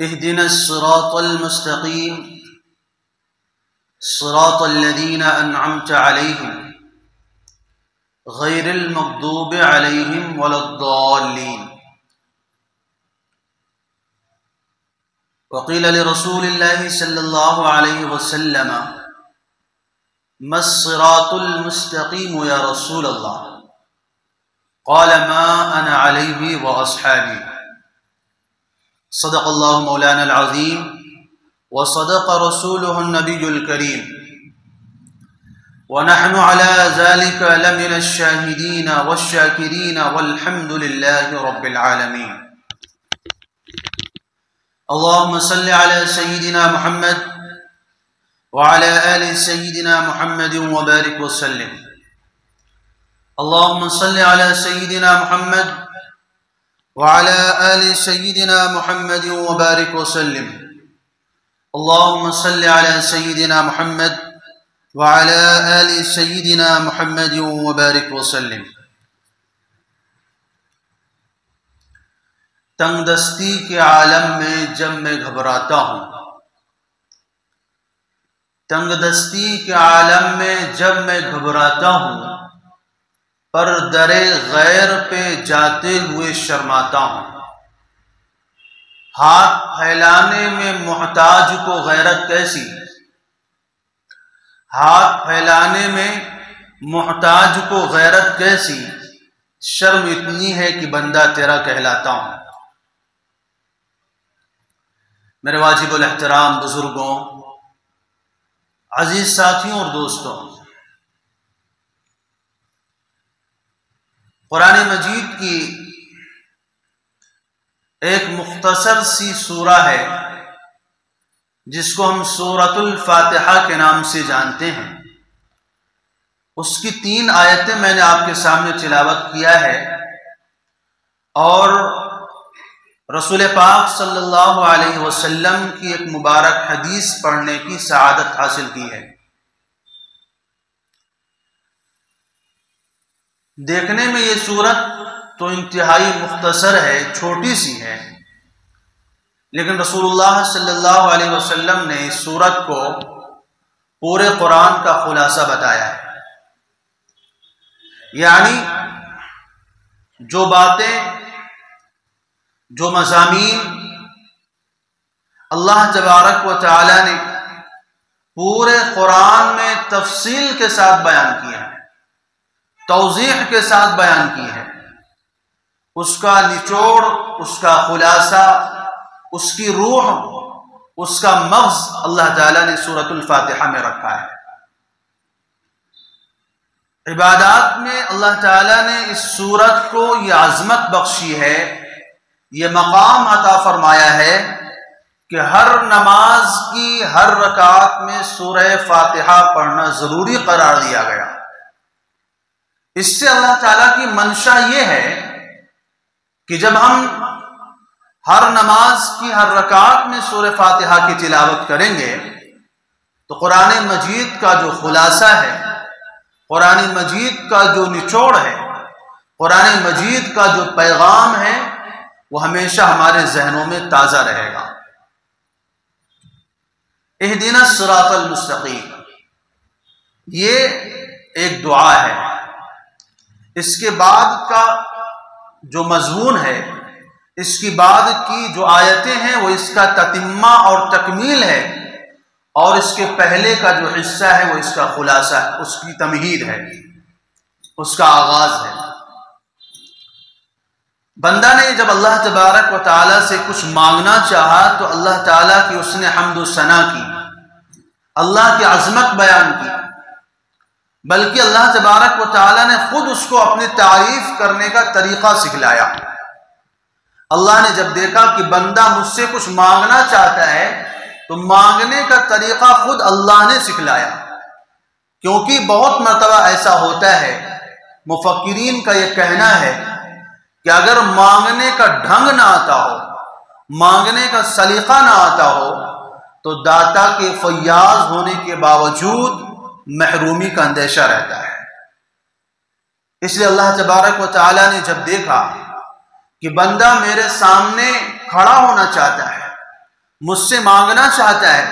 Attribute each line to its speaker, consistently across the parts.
Speaker 1: اهدنا الصراط المستقيم صراط الذين أنعمت عليهم غير المغضوب عليهم ولا الضالين. وقيل لرسول الله صلى الله عليه وسلم ما الصراط المستقيم يا رسول الله؟ قال ما أنا عليه وأصحابي. صدق الله مولانا العظيم وصدق رسوله النبي الكريم ونحن على ذلك لمن الشاهدين والشاكرين والحمد لله رب العالمين. اللهم صل على سيدنا محمد وعلى آل سيدنا محمد وبارك وسلم. اللهم صل على سيدنا محمد وعلى آل سيدنا محمد وبارك وسلم. اللهم صل على سيدنا محمد وعلى آل سيدنا محمد وبارك وسلم. تنگ دستی کے عالم میں جب میں گھبراتا ہوں، تنگ دستی کے عالم میں جب میں گھبراتا ہوں، پر در غیر پہ جاتے ہوئے شرماتا ہوں. ہاتھ پھیلانے میں محتاج کو غیرت کیسی، ہاتھ پھیلانے میں محتاج کو غیرت کیسی، شرم اتنی ہے کہ بندہ تیرا کہلاتا ہوں. میرے واجب الاحترام بزرگوں، عزیز ساتھیوں اور دوستوں، قرآن مجید کی ایک مختصر سی سورہ ہے جس کو ہم سورۃ الفاتحہ کے نام سے جانتے ہیں. اس کی 3 آیتیں میں نے آپ کے سامنے تلاوت کیا ہے اور رسول پاک صلی اللہ علیہ وسلم کی ایک مبارک حدیث پڑھنے کی سعادت حاصل کی ہے. دیکھنے میں یہ سورت تو انتہائی مختصر ہے، چھوٹی سی ہے، لیکن رسول اللہ صلی اللہ علیہ وسلم نے اس سورت کو پورے قرآن کا خلاصہ بتایا ہے. یعنی جو باتیں، جو مضامین اللہ تبارک و تعالی نے پورے قرآن میں تفصیل کے ساتھ بیان کیے ہیں، توضیح کے ساتھ بیان کی ہے، اس کا نچوڑ، اس کا خلاصہ، اس کی روح، اس کا مغز اللہ تعالیٰ نے سورۃ الفاتحہ میں رکھا ہے. عبادات میں اللہ تعالیٰ نے اس سورت کو یہ عظمت بخشی ہے، یہ مقام عطا فرمایا ہے کہ ہر نماز کی ہر رکعت میں سورہ فاتحہ پڑھنا ضروری قرار دیا گیا. اس سے اللہ تعالیٰ کی منشا یہ ہے کہ جب ہم ہر نماز کی ہر رکعت میں سورہ فاتحہ کی تلاوت کریں گے تو قرآن مجید کا جو خلاصہ ہے، قرآن مجید کا جو نچوڑ ہے، قرآن مجید کا جو پیغام ہے، وہ ہمیشہ ہمارے ذہنوں میں تازہ رہے گا. اہدنا الصراط المستقیم، یہ ایک دعا ہے. اس کے بعد کا جو مضمون ہے، اس کی بعد کی جو آیتیں ہیں، وہ اس کا تتمہ اور تکمیل ہے، اور اس کے پہلے کا جو حصہ ہے وہ اس کا خلاصہ ہے، اس کی تمہید ہے، اس کا آغاز ہے. بندہ نے جب اللہ تبارک و تعالیٰ سے کچھ مانگنا چاہا تو اللہ تعالیٰ کی اس نے حمد و ثنا کی، اللہ کی عظمت بیان کی، بلکہ اللہ تبارک و تعالیٰ نے خود اس کو اپنی تعریف کرنے کا طریقہ سکھلایا. اللہ نے جب دیکھا کہ بندہ مجھ سے کچھ مانگنا چاہتا ہے تو مانگنے کا طریقہ خود اللہ نے سکھلایا. کیونکہ بہت مرتبہ ایسا ہوتا ہے، مفکرین کا یہ کہنا ہے کہ اگر مانگنے کا ڈھنگ نہ آتا ہو، مانگنے کا سلیقہ نہ آتا ہو تو داتا کے فیاض ہونے کے باوجود محرومی کا اندیشہ رہتا ہے. اس لیے اللہ تبارک و تعالیٰ نے جب دیکھا کہ بندہ میرے سامنے کھڑا ہونا چاہتا ہے، مجھ سے مانگنا چاہتا ہے،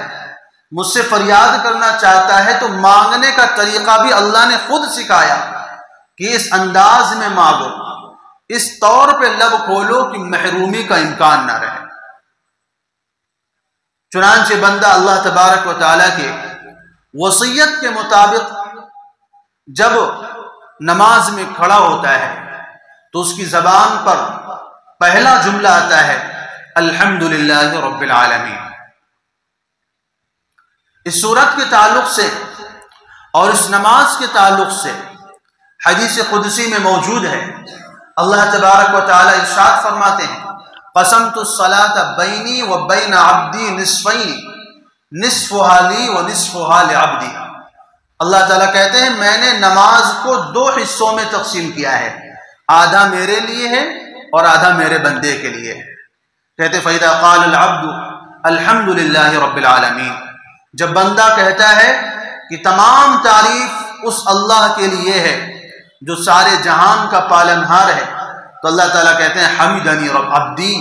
Speaker 1: مجھ سے فریاد کرنا چاہتا ہے، تو مانگنے کا طریقہ بھی اللہ نے خود سکھایا کہ اس انداز میں مانگو، اس طور پہ لب کھولو کہ محرومی کا امکان نہ رہے۔ چنانچہ بندہ اللہ تبارک و تعالیٰ کے وصیت کے مطابق جب نماز میں کھڑا ہوتا ہے تو اس کی زبان پر پہلا جملہ آتا ہے الحمدللہ رب العالمین۔ اس سورت کے تعلق سے اور اس نماز کے تعلق سے حدیث قدسی میں موجود ہے، اللہ تبارک و تعالی ارشاد فرماتے ہیں قسمت الصلاۃ بینی و بین عبدی نصفین نصفها لی و نصفها لعبدی۔ اللہ تعالیٰ کہتے ہیں میں نے نماز کو دو حصوں میں تقسیم کیا ہے، آدھا میرے لیے ہے اور آدھا میرے بندے کے لیے ہے۔ کہتے فَإِذَا قَالَ الْعَبْدُ الْحَمْدُ لِلَّهِ رَبِّ الْعَالَمِينَ، جب بندہ کہتا ہے کہ تمام تعریف اس اللہ کے لیے ہے جو سارے جہان کا پالنہار ہے، تو اللہ تعالیٰ کہتے ہیں حمدنی رب عبدی،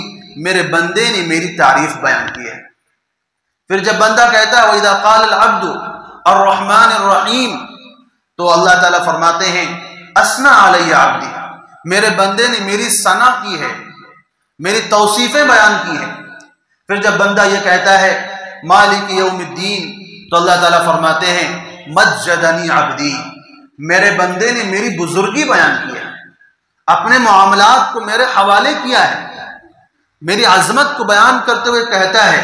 Speaker 1: میرے بندے نے میری تعریف بیان کی ہے۔ پھر جب بندہ کہتا ہے وَإِذَا قَالَ الْعَبْدُ الرحمن الرحیم، تو اللہ تعالیٰ فرماتے ہیں اثنى علی عبدی، میرے بندے نے میری ثنا کی ہے، میری توصیفیں بیان کی ہیں۔ پھر جب بندہ یہ کہتا ہے مالک یوم الدین، تو اللہ تعالیٰ فرماتے ہیں مجدنی عبدی، میرے بندے نے میری بزرگی بیان کی ہے، اپنے معاملات کو میرے حوالے کیا ہے، میری عظمت کو بیان کرتے ہوئے کہتا ہے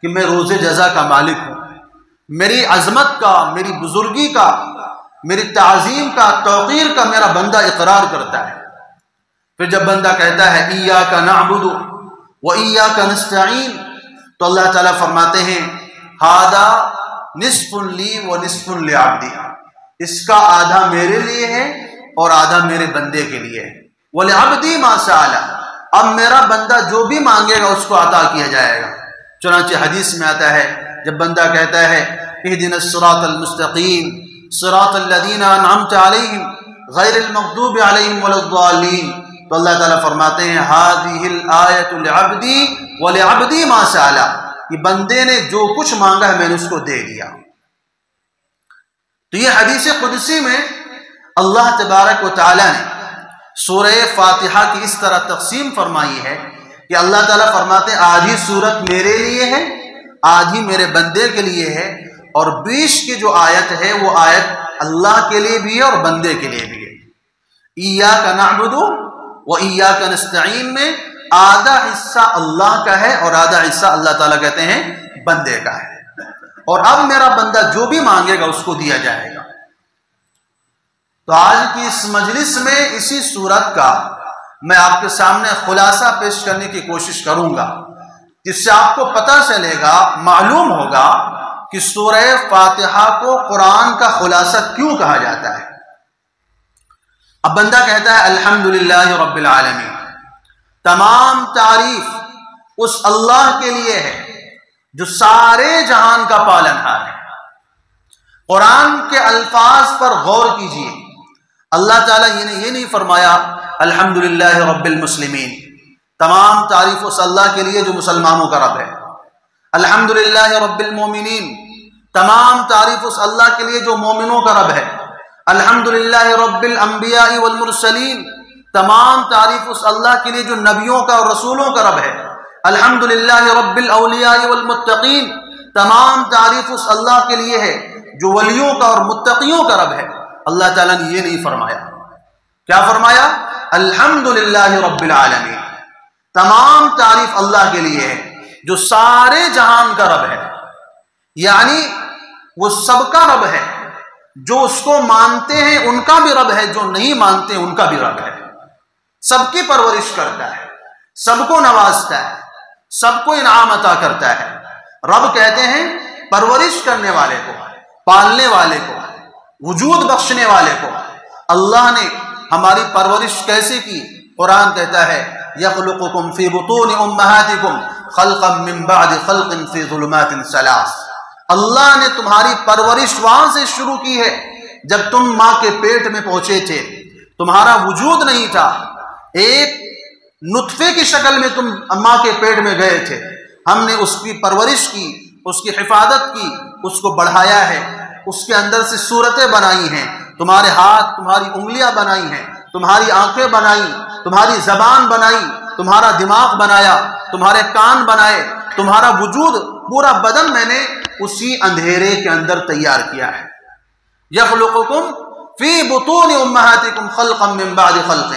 Speaker 1: کہ میں روز جزا کا مالک ہوں۔ میری عظمت کا، میری بزرگی کا، میری تعظیم کا، توقیر کا میرا بندہ اقرار کرتا ہے۔ پھر جب بندہ کہتا ہے ایاک نعبد و ایاک نستعین، تو اللہ تعالیٰ فرماتے ہیں ھذا نصف لی و نصف لعبدی، اس کا آدھا میرے لیے ہے اور آدھا میرے بندے کے لیے ہے۔ وَلِعَبْدِي مَا سَأَلَ، اب میرا بندہ جو بھی مانگے گا اس کو عطا کیا جائے گا۔ چنانچہ حدیث میں آتا ہے جب بندہ کہتا ہے اهدنا الصراط المستقیم صراط الذین انعمت علیہم غیر المغضوب علیہم ولا الضالین، تو اللہ تعالیٰ فرماتے ہیں هذه الآیۃ لعبدی ولعبدی ما سأل، یہ بندے نے جو کچھ مانگا ہے میں نے اس کو دے دیا۔ تو یہ حدیث قدسی میں اللہ تبارک و تعالیٰ نے سورہ فاتحہ کی اس طرح تقسیم فرمائی ہے کہ اللہ تعالیٰ فرماتے ہیں آدھی سورت میرے لیے ہے، آدھی میرے بندے کے لیے ہے، اور بیچ کی جو آیت ہے وہ آیت اللہ کے لیے بھی ہے اور بندے کے لیے بھی ہے۔ ایاک نعبد و ایاک نستعین میں آدھا حصہ اللہ کا ہے اور آدھا حصہ اللہ تعالیٰ کہتے ہیں بندے کا ہے، اور اب میرا بندہ جو بھی مانگے گا اس کو دیا جائے گا۔ تو آج کی اس مجلس میں اسی سورت کا میں آپ کے سامنے خلاصہ پیش کرنے کی کوشش کروں گا، جس سے آپ کو پتہ چلے گا، معلوم ہوگا کہ سورہ فاتحہ کو قرآن کا خلاصہ کیوں کہا جاتا ہے۔ اب بندہ کہتا ہے الحمدللہ رب العالمین، تمام تعریف اس اللہ کے لیے ہے جو سارے جہان کا پالنہار ہے۔ قرآن کے الفاظ پر غور کیجئے، اللہ تعالیٰ نے یہ نہیں فرمایا الحمدللہ رب المسلمین، تمام تعریف اس اللہ کے لیے جو مسلمانوں کا رب ہے۔ الحمدللہ رب المومنین، تمام تعریف اس اللہ کے لیے جو مومنوں کا رب ہے۔ الحمدللہ رب الانبیاء والمرسلین، تمام تعریف اس اللہ کے لیے جو نبیوں کا اور رسولوں کا رب ہے۔ الحمدللہ رب الاولیاء والمتقین، تمام تعریف اس اللہ کے لیے ہے جو ولیوں کا اور متقیوں کا رب ہے۔ اللہ تعالیٰ نے یہ نہیں فرمایا، کیا فرمایا؟ الحمدللہ رب العالمین، تمام تعریف اللہ کے لیے ہے جو سارے جہان کا رب ہے، یعنی وہ سب کا رب ہے، جو اس کو مانتے ہیں ان کا بھی رب ہے، جو نہیں مانتے ان کا بھی رب ہے، سب کی پرورش کرتا ہے، سب کو نوازتا ہے، سب کو انعام عطا کرتا ہے۔ رب کہتے ہیں پرورش کرنے والے کو، پالنے والے کو، وجود بخشنے والے کو۔ اللہ نے ہماری پرورش کیسے کی؟ قرآن کہتا ہے یخلقکم فی بطون امہاتکم خلقا من بعد خلق فی ظلمات ثلاث، اللہ نے تمہاری پرورش وہاں سے شروع کی ہے جب تم ماں کے پیٹ میں پہنچے تھے، تمہارا وجود نہیں تھا، ایک نطفے کی شکل میں تم ماں کے پیٹ میں گئے تھے، ہم نے اس کی پرورش کی، اس کی حفاظت کی، اس کو بڑھایا ہے، اس کے اندر سے صورتیں بنائی ہیں، تمہارے ہاتھ تمہاری انگلیاں بنائی ہیں، تمہاری آنکھیں بنائی، تمہاری زبان بنائی، تمہارا دماغ بنایا، تمہارے کان بنائے، تمہارا وجود پورا بدن میں نے اسی اندھیرے کے اندر تیار کیا ہے۔ یخلقکم فی بطون امہاتکم خلقا من بعد خلق،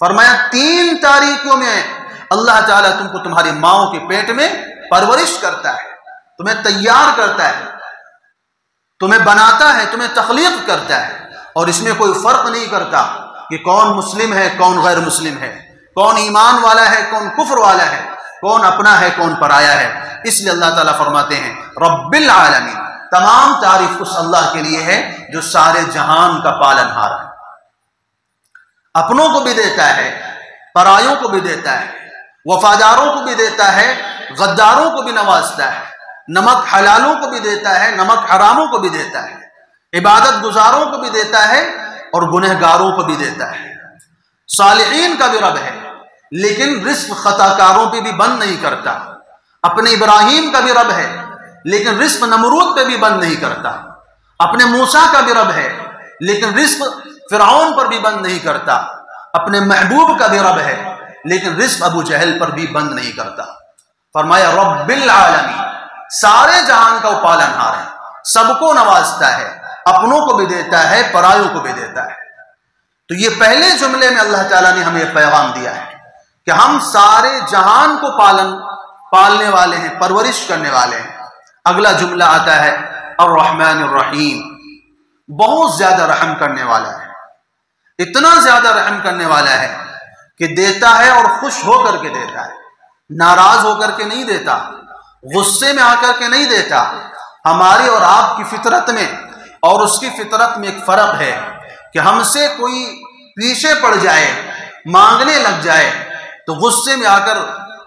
Speaker 1: فرمایا 3 تاریکیوں میں اللہ تعالیٰ تم کو تمہاری ماؤں کے پیٹ میں پرورش کرتا ہے، تمہیں تیار کرتا ہے، تمہیں بناتا ہے، تمہیں تخلیق کرتا ہے، اور اس میں کوئی فرق نہیں کرتا کہ کون مسلم ہے کون غیر مسلم ہے، کون ایمان والا ہے کون کفر والا ہے، کون اپنا ہے کون پرایا ہے۔ اس لیے اللہ تعالیٰ فرماتے ہیں رب العالمین، تمام تعریف اس اللہ کے لیے ہے جو سارے جہان کا پالن ہار ہے، اپنوں کو بھی دیتا ہے، پرایوں کو بھی دیتا ہے، وفاداروں کو بھی دیتا ہے، غداروں کو بھی نوازتا ہے، نمک حلالوں کو بھی دیتا ہے، نمک حراموں کو بھی دیتا ہے، عبادت گزاروں کو بھی دیتا ہے اور گنہگاروں کو بھی دیتا ہے۔ صالحین کا بھی رب ہے لیکن رزق خطا کاروں پہ بھی بند نہیں کرتا، اپنے ابراہیم کا بھی رب ہے لیکن رزق نمرود پہ بھی بند نہیں کرتا، اپنے موسیٰ کا بھی رب ہے لیکن رزق فرعون پر بھی بند نہیں کرتا، اپنے محبوب کا بھی رب ہے لیکن رزق ابو جہل پر بھی بند نہیں کرتا۔ فرمایا رب العالمین، سارے جہان کا وہ پالن ہار ہے، سب کو نوازتا ہے، اپنوں کو بھی دیتا ہے، پرایوں کو بھی دیتا ہے۔ تو یہ پہلے جملے میں اللہ تعالیٰ نے ہمیں پیغام دیا ہے کہ ہم سارے جہان کو پالنے والے ہیں، پرورش کرنے والے ہیں۔ اگلا جملہ آتا ہے الرحمن الرحیم، بہت زیادہ رحم کرنے والا ہے، اتنا زیادہ رحم کرنے والا ہے کہ دیتا ہے اور خوش ہو کر کے دیتا ہے، ناراض ہو کر کے نہیں دیتا، غصے میں آ کر کے نہیں دیتا۔ ہماری اور آپ کی فطرت میں اور اس کی فطرت میں ایک فرق ہے کہ ہم سے کوئی پیچھے پڑ جائے، مانگنے لگ جائے تو غصے میں آ کر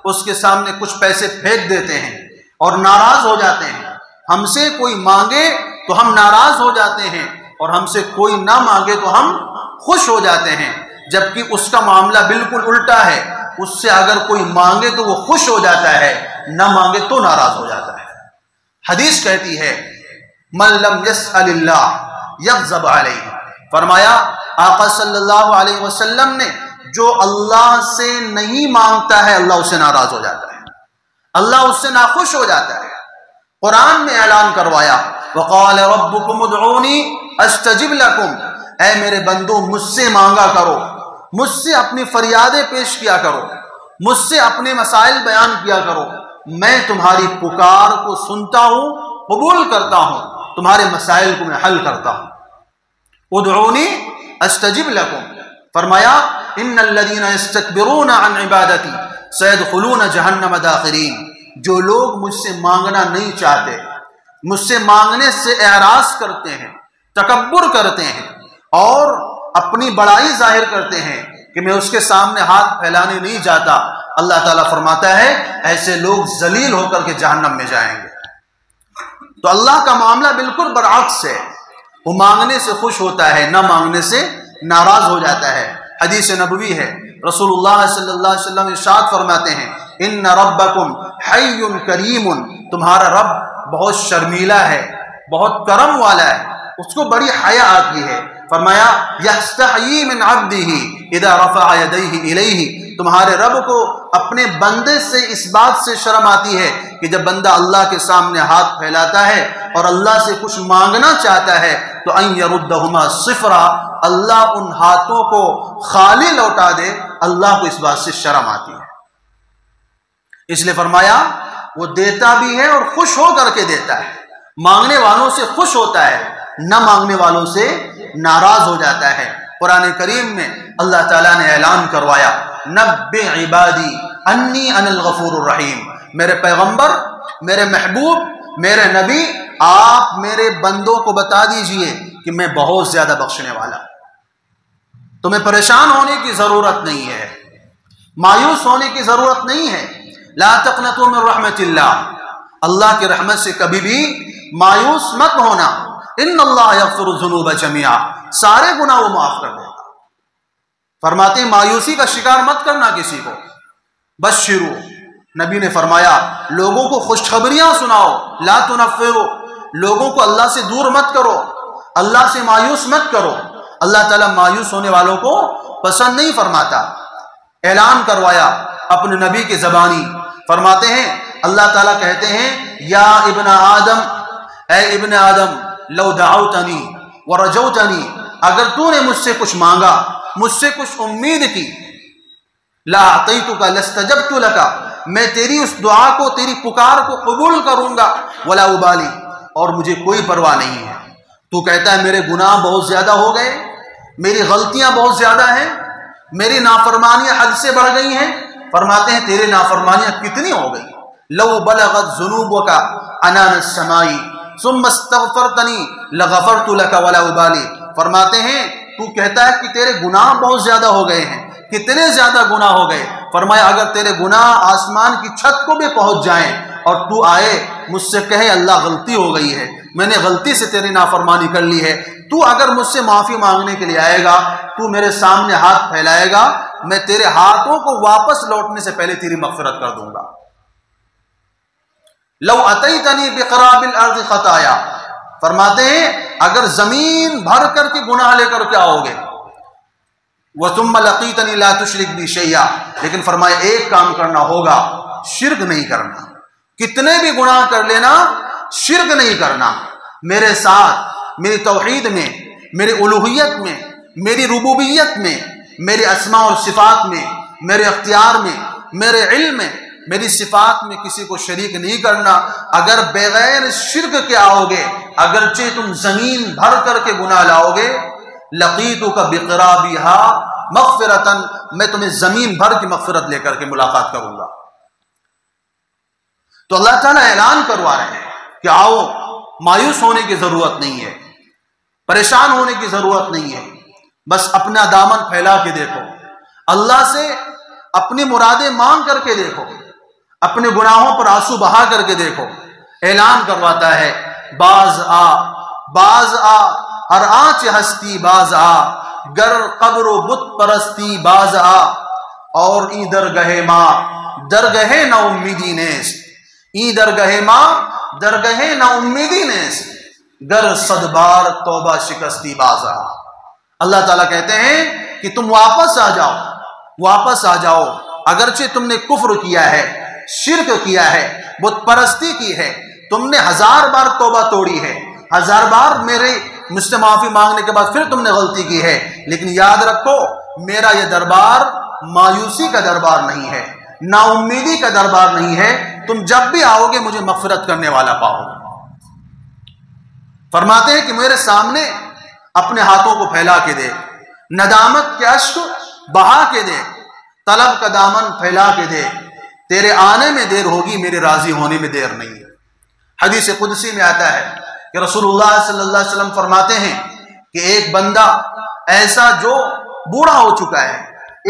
Speaker 1: اس کے سامنے کچھ پیسے پھینک دیتے ہیں اور ناراض ہو جاتے ہیں۔ ہم سے کوئی مانگے تو ہم ناراض ہو جاتے ہیں اور ہم سے کوئی نہ مانگے تو ہم خوش ہو جاتے ہیں، جبکہ اس کا معاملہ بالکل الٹا ہے۔ اس سے اگر کوئی مانگے تو وہ خوش ہو جاتا ہے، نہ مانگے تو ناراض ہو جاتا ہے۔ حدیث کہتی ہے من لم یسأل اللہ یغضب علیہ، فرمایا آقا صلی اللہ علیہ وسلم نے جو اللہ سے نہیں مانگتا ہے اللہ اس سے ناراض ہو جاتا ہے، اللہ اس سے ناخوش ہو جاتا ہے۔ قرآن میں اعلان کروایا وقال ربکم ادعونی استجب لکم، اے میرے بندو مجھ سے مانگا کرو، مجھ سے اپنی فریادیں پیش کیا کرو، مجھ سے اپنے مسائل بیان کیا کرو، میں تمہاری پکار کو سنتا ہوں، قبول کرتا ہوں، تمہارے مسائل کو میں حل کرتا ہوں۔ ادعونی استجب لکم، فرمایا ان الذین یستکبرون عن عبادتی سیدخلون جہنم داخرین، جو لوگ مجھ سے مانگنا نہیں چاہتے، مجھ سے مانگنے سے اعراض کرتے ہیں، تکبر کرتے ہیں اور اپنی بڑائی ظاہر کرتے ہیں کہ میں اس کے سامنے ہاتھ پھیلانے نہیں جاتا، اللہ تعالیٰ فرماتا ہے ایسے لوگ ذلیل ہو کر کے جہنم میں جائیں گے۔ تو اللہ کا معاملہ بالکل برعکس ہے، وہ مانگنے سے خوش ہوتا ہے، نہ مانگنے سے ناراض ہو جاتا ہے۔ حدیث نبوی ہے، رسول اللہ صلی اللہ علیہ وسلم ارشاد فرماتے ہیں ان ربکم حی کریم، تمہارا رب بہت شرمیلا ہے، بہت کرم والا ہے، اس کو بڑی حیا آتی ہے۔ فرمایا یستحیی من عبدہ اذا رفع یدیہ الیہ، تمہارے رب کو اپنے بندے سے اس بات سے شرم آتی ہے کہ جب بندہ اللہ کے سامنے ہاتھ پھیلاتا ہے اور اللہ سے کچھ مانگنا چاہتا ہے تو ان یردہما صفرا، اللہ ان ہاتھوں کو خالی لوٹا دے، اللہ کو اس بات سے شرم آتی ہے۔ اس لیے فرمایا وہ دیتا بھی ہے اور خوش ہو کر کے دیتا ہے، مانگنے والوں سے خوش ہوتا ہے، نہ مانگنے والوں سے ناراض ہو جاتا ہے۔ قرآن کریم میں اللہ تعالیٰ نے اعلان کروایا نبئ عبادی انی انا الغفور الرحیم، میرے پیغمبر، میرے محبوب، میرے نبی، آپ میرے بندوں کو بتا دیجئے کہ میں بہت زیادہ بخشنے والا۔ تمہیں پریشان ہونے کی ضرورت نہیں ہے، مایوس ہونے کی ضرورت نہیں ہے۔ لا تقنطوا من رحمت اللہ، اللہ کی رحمت سے کبھی بھی مایوس مت ہونا۔ ان اللہ یغفر الذنوب جميعا، سارے گناہ وہ معاف کر دے گا۔ فرماتے ہیں مایوسی کا شکار مت کرنا کسی کو، بشروا نبی نے فرمایا لوگوں کو خوشخبریاں سناؤ، لا تنفرو، لوگوں کو اللہ سے دور مت کرو، اللہ سے مایوس مت کرو۔ اللہ تعالیٰ مایوس ہونے والوں کو پسند نہیں فرماتا۔ اعلان کروایا اپنے نبی کے زبانی، فرماتے ہیں اللہ تعالیٰ کہتے ہیں یا ابن آدم، اے ابن آدم، لو دعوتنی ورجوتنی، اگر تو نے مجھ سے کچھ مانگا، مجھ سے کچھ امید کی، لا اعطیتک لاستجبت لک، میں تیری اس دعا کو، تیری پکار کو قبول کروں گا، ولا ابالی، اور مجھے کوئی پرواہ نہیں ہے۔ تو کہتا ہے میرے گناہ بہت زیادہ ہو گئے، میری غلطیاں بہت زیادہ ہیں، میری نافرمانیاں حد سے بڑھ گئی ہیں۔ فرماتے ہیں تیرے نافرمانیاں کتنی ہو گئی؟ لو بلغت ذنوبک عنان السماء ثم استغفرتنی لغفرت لک ولا ابالی۔ فرماتے ہیں تو کہتا ہے کہ تیرے گناہ بہت زیادہ ہو گئے ہیں، کتنے زیادہ گناہ ہو گئے؟ فرمایا اگر تیرے گناہ آسمان کی چھت کو بھی پہنچ جائیں اور تو آئے مجھ سے کہے اللہ غلطی ہو گئی ہے، میں نے غلطی سے تیری نافرمانی کر لی ہے، تو اگر مجھ سے معافی مانگنے کے لیے آئے گا، تو میرے سامنے ہاتھ پھیلائے گا، میں تیرے ہاتھوں کو واپس لوٹنے سے پہلے تیری مغفرت کر دوں گا۔ لو اتیتنی بقراب الارض خطایا، فرماتے ہیں اگر زمین بھر کر کے گناہ لے کر کے آؤ گے، وَثُمَّ لَقِيتَنِي لَا تُشْرِكْ بِي شَيْئًا، لیکن فرمایا ایک کام کرنا ہوگا، شرک نہیں کرنا، کتنے بھی گناہ کر لینا، شرک نہیں کرنا، میرے ساتھ میری توحید میں، میری الوہیت میں، میری ربوبیت میں، میری اسماء اور صفات میں، میرے اختیار میں، میرے علم میں، میری صفات میں کسی کو شریک نہیں کرنا۔ اگر بغیر شرک کے آؤ گے، اگرچہ تم زمین بھر کر کے گناہ لاؤ گے، لقیتک بقرابھا مغفرۃ، میں تمہیں زمین بھر کی مغفرت لے کر کے ملاقات کروں گا۔ تو اللہ تعالیٰ اعلان کروا رہے ہیں کہ آؤ، مایوس ہونے کی ضرورت نہیں ہے، پریشان ہونے کی ضرورت نہیں ہے، بس اپنا دامن پھیلا کے دیکھو، اللہ سے اپنی مرادیں مانگ کر کے دیکھو، اپنے گناہوں پر آنسو بہا کر کے دیکھو۔ اعلان کرواتا ہے باز آ، باز آ، ہر آنچ ہستی باز آ، گر قبر و بت پرستی باز آ، اور ای درگہ ماں درگہ نا امیدی نیست، ای درگہ ماں درگہ نا امیدی نیست، گر صد بار توبہ شکستی باز آ۔ اللہ تعالیٰ کہتے ہیں کہ تم واپس آ جاؤ، واپس آ جاؤ، اگرچہ تم نے کفر کیا ہے، شرک کیا ہے، بت پرستی کی ہے، تم نے 1000 بار توبہ توڑی ہے، 1000 بار مجھ سے معافی مانگنے کے بعد پھر تم نے غلطی کی ہے، لیکن یاد رکھو میرا یہ دربار مایوسی کا دربار نہیں ہے، نا امیدی کا دربار نہیں ہے، تم جب بھی آؤ گے مجھے مغفرت کرنے والا پاؤ گے۔ فرماتے ہیں کہ میرے سامنے اپنے ہاتھوں کو پھیلا کے دے، ندامت کے اشک بہا کے دے، طلب کا دامن پھیلا کے دے، تیرے آنے میں دیر ہوگی، میرے راضی ہونے میں دیر نہیں ہے۔ حدیث قدسی میں آتا ہے کہ رسول اللہ صلی اللہ علیہ وسلم فرماتے ہیں کہ ایک بندہ ایسا جو بوڑھا ہو چکا ہے،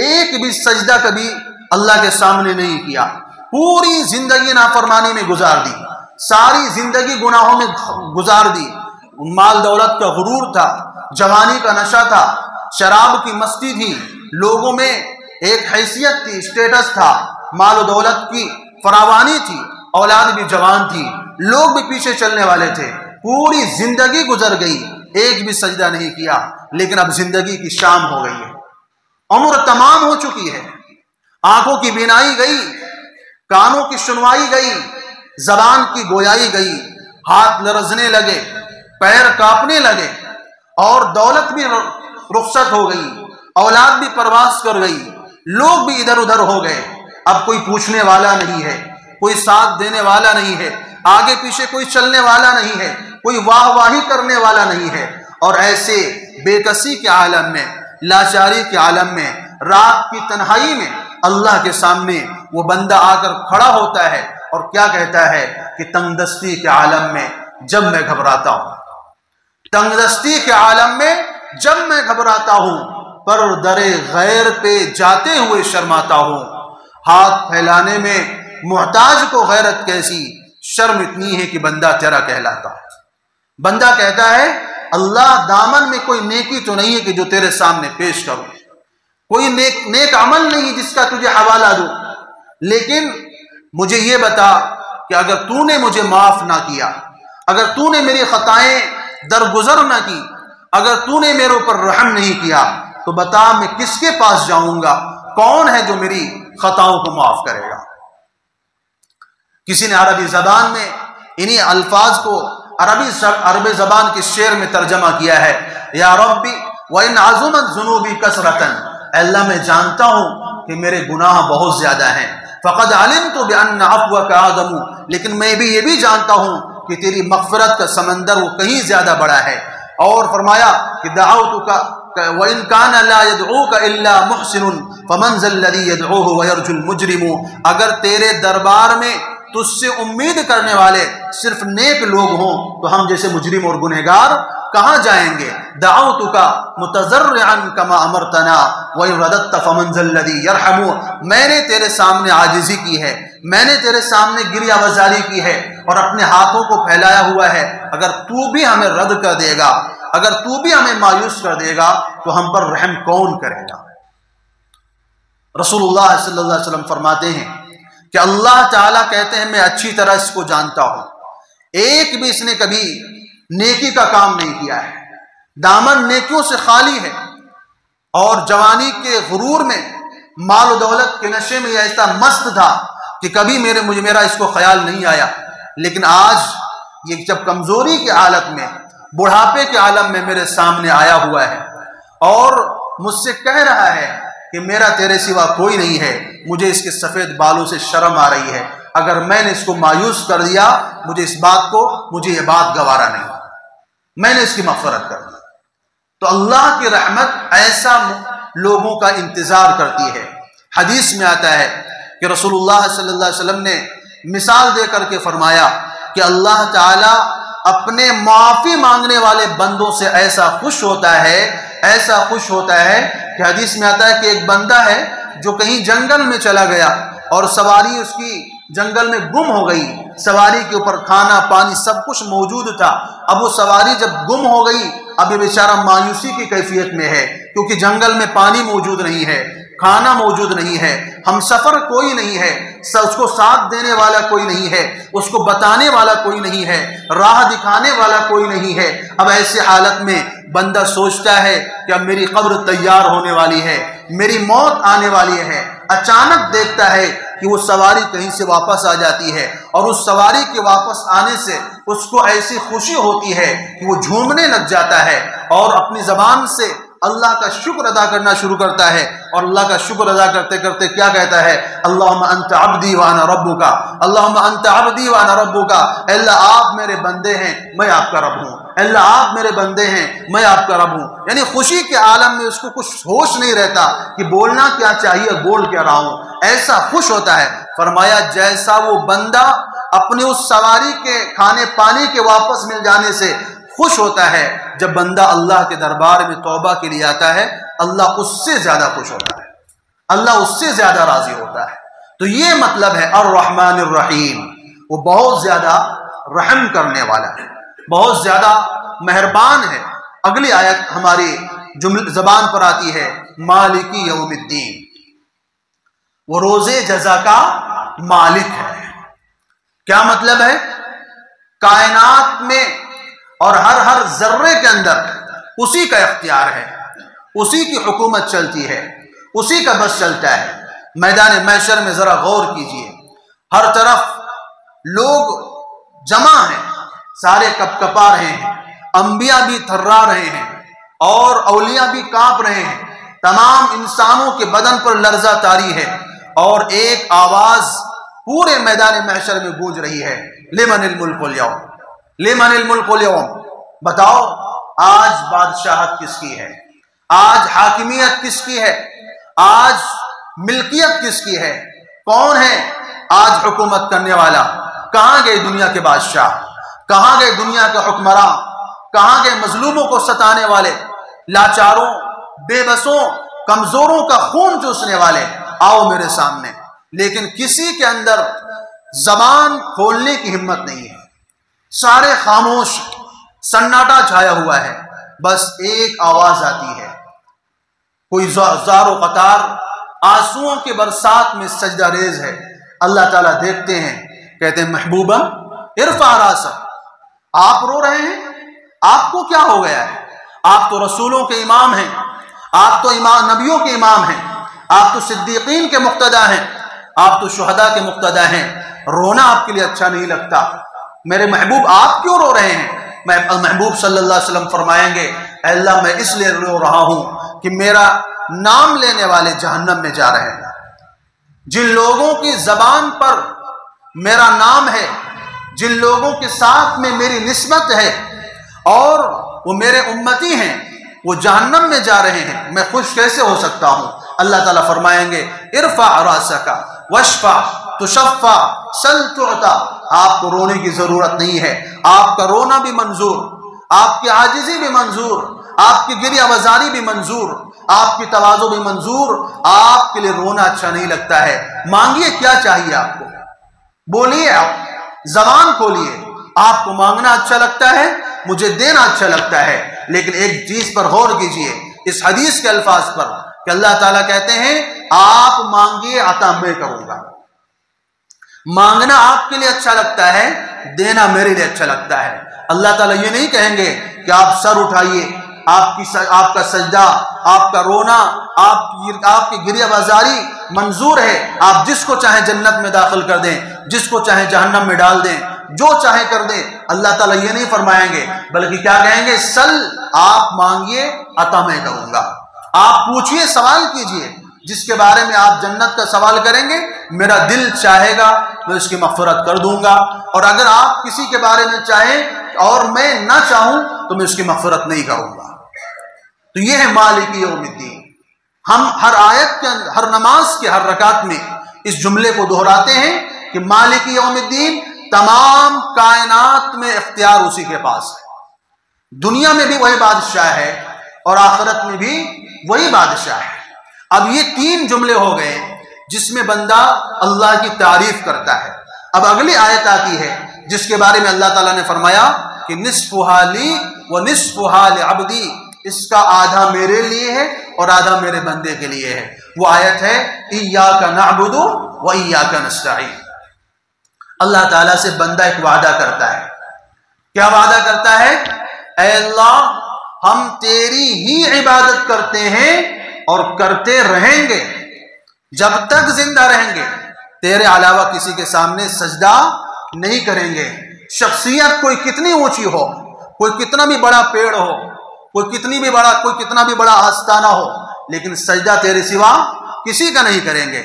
Speaker 1: ایک بھی سجدہ کبھی اللہ کے سامنے نہیں کیا، پوری زندگی نافرمانی میں گزار دی، ساری زندگی گناہوں میں گزار دی، مال دولت کا غرور تھا، جوانی کا نشہ تھا، شراب کی مستی تھی، لوگوں میں ایک حیثیت تھی، اسٹیٹس تھا، مال و دولت کی فراوانی تھی، اولاد بھی جوان تھی، لوگ بھی پیچھے چلنے والے تھے، پوری زندگی گزر گئی، ایک بھی سجدہ نہیں کیا، لیکن اب زندگی کی شام ہو گئی ہے، عمر تمام ہو چکی ہے، آنکھوں کی بینائی گئی، کانوں کی سنوائی گئی، زبان کی گویائی گئی، ہاتھ لرزنے لگے، پیر کانپنے لگے، اور دولت بھی رخصت ہو گئی، اولاد بھی پرواز کر گئی، لوگ بھی ادھر ادھر ہو گئے، اب کوئی پوچھنے والا نہیں ہے، کوئی ساتھ دینے والا نہیں ہے، آگے پیچھے کوئی چلنے والا نہیں ہے، کوئی واہ واہی کرنے والا نہیں ہے، اور ایسے بے کسی کے عالم میں، لاچاری کے عالم میں، رات کی تنہائی میں اللہ کے سامنے وہ بندہ آ کر کھڑا ہوتا ہے اور کیا کہتا ہے کہ تنگ دستی کے عالم میں جب میں گھبراتا ہوں، تنگ دستی کے عالم میں جب میں گھبراتا ہوں، پر در غیر پہ جاتے ہوئے شرماتا ہوں، ہاتھ پھیلانے میں محتاج کو غیرت کیسی، شرم اتنی ہے کہ بندہ تیرا کہلاتا ہے۔ بندہ کہتا ہے اللہ دامن میں کوئی نیکی تو نہیں ہے کہ جو تیرے سامنے پیش کروں، کوئی نیک عمل نہیں جس کا تجھے حوالہ دوں، لیکن مجھے یہ بتا کہ اگر تو نے مجھے معاف نہ کیا، اگر تو نے میری خطائیں درگزر نہ کی، اگر تو نے میرے اوپر رحم نہیں کیا، تو بتا میں کس کے پاس جاؤں گا؟ کون ہے جو میری خطاؤں کو معاف کرے گا؟ کسی نے عربی زبان میں انہی الفاظ کو عربی زبان کے شعر میں ترجمہ کیا ہے، یا ربی وَإِنْ عَظُمَتْ ذُنُوبِي كَثْرَةً، اے اللہ میں جانتا ہوں کہ میرے گناہ بہت زیادہ ہیں، فَقَدْ عَلِمْتُ بِأَنَّ عَفْوَكَ أَعْظَمُ، لیکن میں بھی یہ بھی جانتا ہوں کہ تیری مغفرت کا سمندر وہ کہیں زیادہ بڑا ہے۔ اور فرمایا کہ دعوتك وَإِنْ كَانَ لَا يَدْعُوكَ إِلَّا مُحْسِنٌ فَمَنْ ذَا الَّذِي يَدْعُوهُ وَيَرْجُو الْمُجْرِمُ، اگر تیرے دربار میں تجھ سے امید کرنے والے صرف نیک لوگ ہوں تو ہم جیسے مجرم اور گنہگار کہاں جائیں گے؟ دعوتک متضرعا کما امرتنا وَإِنْ رَدَدْتَ فَمَنْ ذَا الَّذِي يَرْحَمُ، میں نے تیرے سامنے عاجزی کی ہے، میں نے تیرے سامنے گریہ وزاری کی ہے اور اپنے ہاتھوں کو پھیلایا ہوا ہے، اگر تو بھی ہمیں رد کر دے گا، اگر تو بھی ہمیں مایوس کر دے گا تو ہم پر رحم کون کرے گا؟ رسول اللہ صلی اللہ علیہ وسلم فرماتے ہیں کہ اللہ تعالیٰ کہتے ہیں میں اچھی طرح اس کو جانتا ہوں، ایک بھی اس نے کبھی نیکی کا کام نہیں کیا ہے، دامن نیکیوں سے خالی ہے، اور جوانی کے غرور میں مال و دولت کے نشے میں ایسا مست تھا کہ کبھی میرا اس کو خیال نہیں آیا، لیکن آج یہ جب کمزوری کی حالت میں، بڑھاپے کے عالم میں میرے سامنے آیا ہوا ہے اور مجھ سے کہہ رہا ہے کہ میرا تیرے سوا کوئی نہیں ہے، مجھے اس کے سفید بالوں سے شرم آ رہی ہے، اگر میں نے اس کو مایوس کر دیا مجھے یہ بات گوارا نہیں، میں نے اس کی مغفرت کر دی۔ تو اللہ کی رحمت ایسا لوگوں کا انتظار کرتی ہے۔ حدیث میں آتا ہے کہ رسول اللہ صلی اللہ علیہ وسلم نے مثال دے کر کے فرمایا کہ اللہ تعالیٰ اپنے معافی مانگنے والے بندوں سے ایسا خوش ہوتا ہے، ایسا خوش ہوتا ہے کہ حدیث میں آتا ہے کہ ایک بندہ ہے جو کہیں جنگل میں چلا گیا اور سواری اس کی جنگل میں گم ہو گئی، سواری کے اوپر کھانا پانی سب کچھ موجود تھا، اب وہ سواری جب گم ہو گئی اب یہ بیچارہ مایوسی کی کیفیت میں ہے، کیونکہ جنگل میں پانی موجود نہیں ہے، کھانا موجود نہیں ہے، ہم سفر کوئی نہیں ہے، اس کو ساتھ دینے والا کوئی نہیں ہے، اس کو بتانے والا کوئی نہیں ہے، راہ دکھانے والا کوئی نہیں ہے۔ اب ایسے حالت میں بندہ سوچتا ہے کہ اب میری قبر تیار ہونے والی ہے، میری موت آنے والی ہے، اچانک دیکھتا ہے کہ وہ سواری کہیں سے واپس آ جاتی ہے، اور اس سواری کے واپس آنے سے اس کو ایسی خوشی ہوتی ہے کہ وہ جھومنے لگ جاتا ہے اور اپنی زبان سے اللہ کا شکر ادا کرنا شروع کرتا ہے، اور اللہ کا شکر ادا کرتے کرتے کیا کہتا ہے؟ اللہم انت عبدی وانا ربک، اللہم انت عبدی وانا ربک، اے اللہ آپ میرے بندے ہیں میں آپ کا رب ہوں، اے اللہ آپ میرے بندے ہیں میں آپ کا رب ہوں۔ یعنی خوشی کے عالم میں اس کو کچھ ہوش نہیں رہتا کہ بولنا کیا چاہیے، بول کیا رہا ہوں، ایسا خوش ہوتا ہے۔ فرمایا جیسا وہ بندہ اپنے اس سواری کے کھانے پانی کے واپس مل جانے سے خوش ہوتا ہے، جب بندہ اللہ کے دربار میں توبہ کے لیے آتا ہے اللہ اس سے زیادہ خوش ہوتا ہے، اللہ اس سے زیادہ راضی ہوتا ہے۔ تو یہ مطلب ہے الرحمن الرحیم، وہ بہت زیادہ رحم کرنے والا ہے، بہت زیادہ مہربان ہے۔ اگلی آیت ہماری زبان پر آتی ہے مالکی یوم الدین، وہ روز جزا کا مالک ہے۔ کیا مطلب ہے؟ کائنات میں اور ہر ذرے کے اندر اسی کا اختیار ہے، اسی کی حکومت چلتی ہے، اسی کا بس چلتا ہے۔ میدان محشر میں ذرا غور کیجئے، ہر طرف لوگ جمع ہیں، سارے کپ کپا رہے ہیں، انبیاء بھی تھرا رہے ہیں اور اولیاء بھی کانپ رہے ہیں، تمام انسانوں کے بدن پر لرزہ طاری ہے، اور ایک آواز پورے میدان محشر میں گونج رہی ہے، لمن الملک اليوم، لمن الملک اليوم، بتاؤ آج بادشاہت کس کی ہے، آج حاکمیت کس کی ہے، آج ملکیت کس کی ہے، کون ہے آج حکومت کرنے والا؟ کہاں گئے دنیا کے بادشاہ، کہاں گئے دنیا کے حکمراں، کہاں گئے مظلوموں کو ستانے والے، لاچاروں، بے بسوں، کمزوروں کا خون چوسنے والے؟ آؤ میرے سامنے۔ لیکن کسی کے اندر زبان کھولنے کی ہمت نہیں ہے، سارے خاموش، سناٹا چھایا ہوا ہے، بس ایک آواز آتی ہے، کوئی زار و قطار آنسوؤں کے برسات میں سجدہ ریز ہے، اللہ تعالیٰ دیکھتے ہیں، کہتے ہیں محبوبا ارفع راسک، آپ رو رہے ہیں، آپ کو کیا ہو گیا ہے؟ آپ تو رسولوں کے امام ہیں، آپ تو نبیوں کے امام ہیں، آپ تو صدیقین کے مقتدا ہیں، آپ تو شہداء کے مقتدا ہیں، رونا آپ کے لیے اچھا نہیں لگتا، میرے محبوب آپ کیوں رو رہے ہیں؟ محبوب صلی اللہ علیہ وسلم فرمائیں گے اے اللہ میں اس لیے رو رہا ہوں کہ میرا نام لینے والے جہنم میں جا رہے ہیں، جن لوگوں کی زبان پر میرا نام ہے، جن لوگوں کے ساتھ میں میری نسبت ہے اور وہ میرے امتی ہیں، وہ جہنم میں جا رہے ہیں، میں خوش کیسے ہو سکتا ہوں؟ اللہ تعالیٰ فرمائیں گے ارفع راسک واشفع تشفع سل تعطا، آپ کو رونے کی ضرورت نہیں ہے، آپ کا رونا بھی منظور، آپ کی عاجزی بھی منظور، آپ کی گریہ وزاری بھی منظور، آپ کی تواضع بھی منظور، آپ کے لیے رونا اچھا نہیں لگتا ہے۔ مانگیے کیا چاہیے آپ کو، بولیے، آپ زبان کھولیے، آپ کو مانگنا اچھا لگتا ہے، مجھے دینا اچھا لگتا ہے، لیکن ایک چیز پر غور کیجئے، اس حدیث کے الفاظ پر کہ اللہ تعالیٰ کہتے ہیں آپ مانگیے عطا میں کروں گا۔ مانگنا آپ کے لیے اچھا لگتا ہے، دینا میرے لیے اچھا لگتا ہے۔ اللہ تعالیٰ یہ نہیں کہیں گے کہ آپ سر اٹھائیے، آپ کا سجدہ، آپ کا رونا، آپ کی گریہ وزاری منظور ہے، آپ جس کو چاہیں جنت میں داخل کر دیں، جس کو چاہیں جہنم میں ڈال دیں، جو چاہیں کر دیں، اللہ تعالیٰ یہ نہیں فرمائیں گے، بلکہ کیا کہیں گے؟ سل، آپ مانگیے عطا میں کروں گا۔ آپ پوچھئے، سوال کیجئے، جس کے بارے میں آپ جنت کا سوال کریں گے میرا دل چاہے گا میں اس کی مغفرت کر دوں گا، اور اگر آپ کسی کے بارے میں چاہیں اور میں نہ چاہوں تو میں اس کی مغفرت نہیں کروں گا۔ تو یہ ہے مالک یوم الدین۔ ہم ہر آیت کے اندر، ہر نماز کے ہر رکعت میں اس جملے کو دہراتے ہیں کہ مالک یوم الدین، تمام کائنات میں اختیار اسی کے پاس ہے، دنیا میں بھی وہی بادشاہ ہے اور آخرت میں بھی وہی بادشاہ ہے۔ اب یہ تین جملے ہو گئے جس میں بندہ اللہ کی تعریف کرتا ہے۔ اب اگلی آیت آتی ہے جس کے بارے میں اللہ تعالیٰ نے فرمایا کہ نصفھا لی ونصفھا لعبدی، اس کا آدھا میرے لیے ہے اور آدھا میرے بندے کے لیے ہے۔ وہ آیت ہے ایاک نعبد و ایاک نستعین۔ اللہ تعالیٰ سے بندہ ایک وعدہ کرتا ہے، کیا وعدہ کرتا ہے؟ اے اللہ ہم تیری ہی عبادت کرتے ہیں اور کرتے رہیں گے جب تک زندہ رہیں گے، تیرے علاوہ کسی کے سامنے سجدہ نہیں کریں گے۔ شخصیت کوئی کتنی اونچی ہو، کوئی کتنا بھی بڑا پیڑ ہو، کوئی کتنا بھی بڑا آستانہ ہو، لیکن سجدہ تیرے سوا کسی کا نہیں کریں گے۔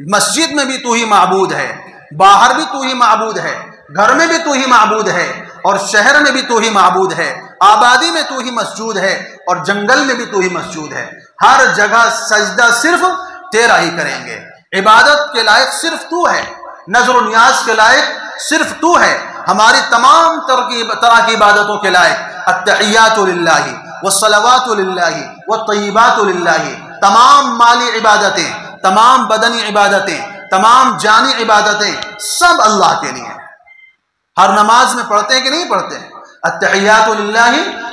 Speaker 1: مسجد میں بھی تو ہی معبود ہے، باہر بھی تو ہی معبود ہے، گھر میں بھی تو ہی معبود ہے، اور شہر میں بھی تو ہی معبود ہے، آبادی میں تو ہی مسجود ہے، اور جنگل میں بھی تو ہی مسجود ہے۔ ہر جگہ سجدہ صرف تیرا ہی کریں گے۔ عبادت کے لائق صرف تو ہے، نظر و نیاز کے لائق صرف تو ہے، ہماری تمام طرح کی عبادتوں کے لائق التحیات للہ والصلوات للہ والطیبات للہ، تمام مالی عبادتیں، تمام بدنی عبادتیں، تمام جانی عبادتیں سب اللہ کے لیے ہیں۔ ہر نماز میں پڑھتے ہیں کہ نہیں پڑھتے ہیں؟ التحیات للہ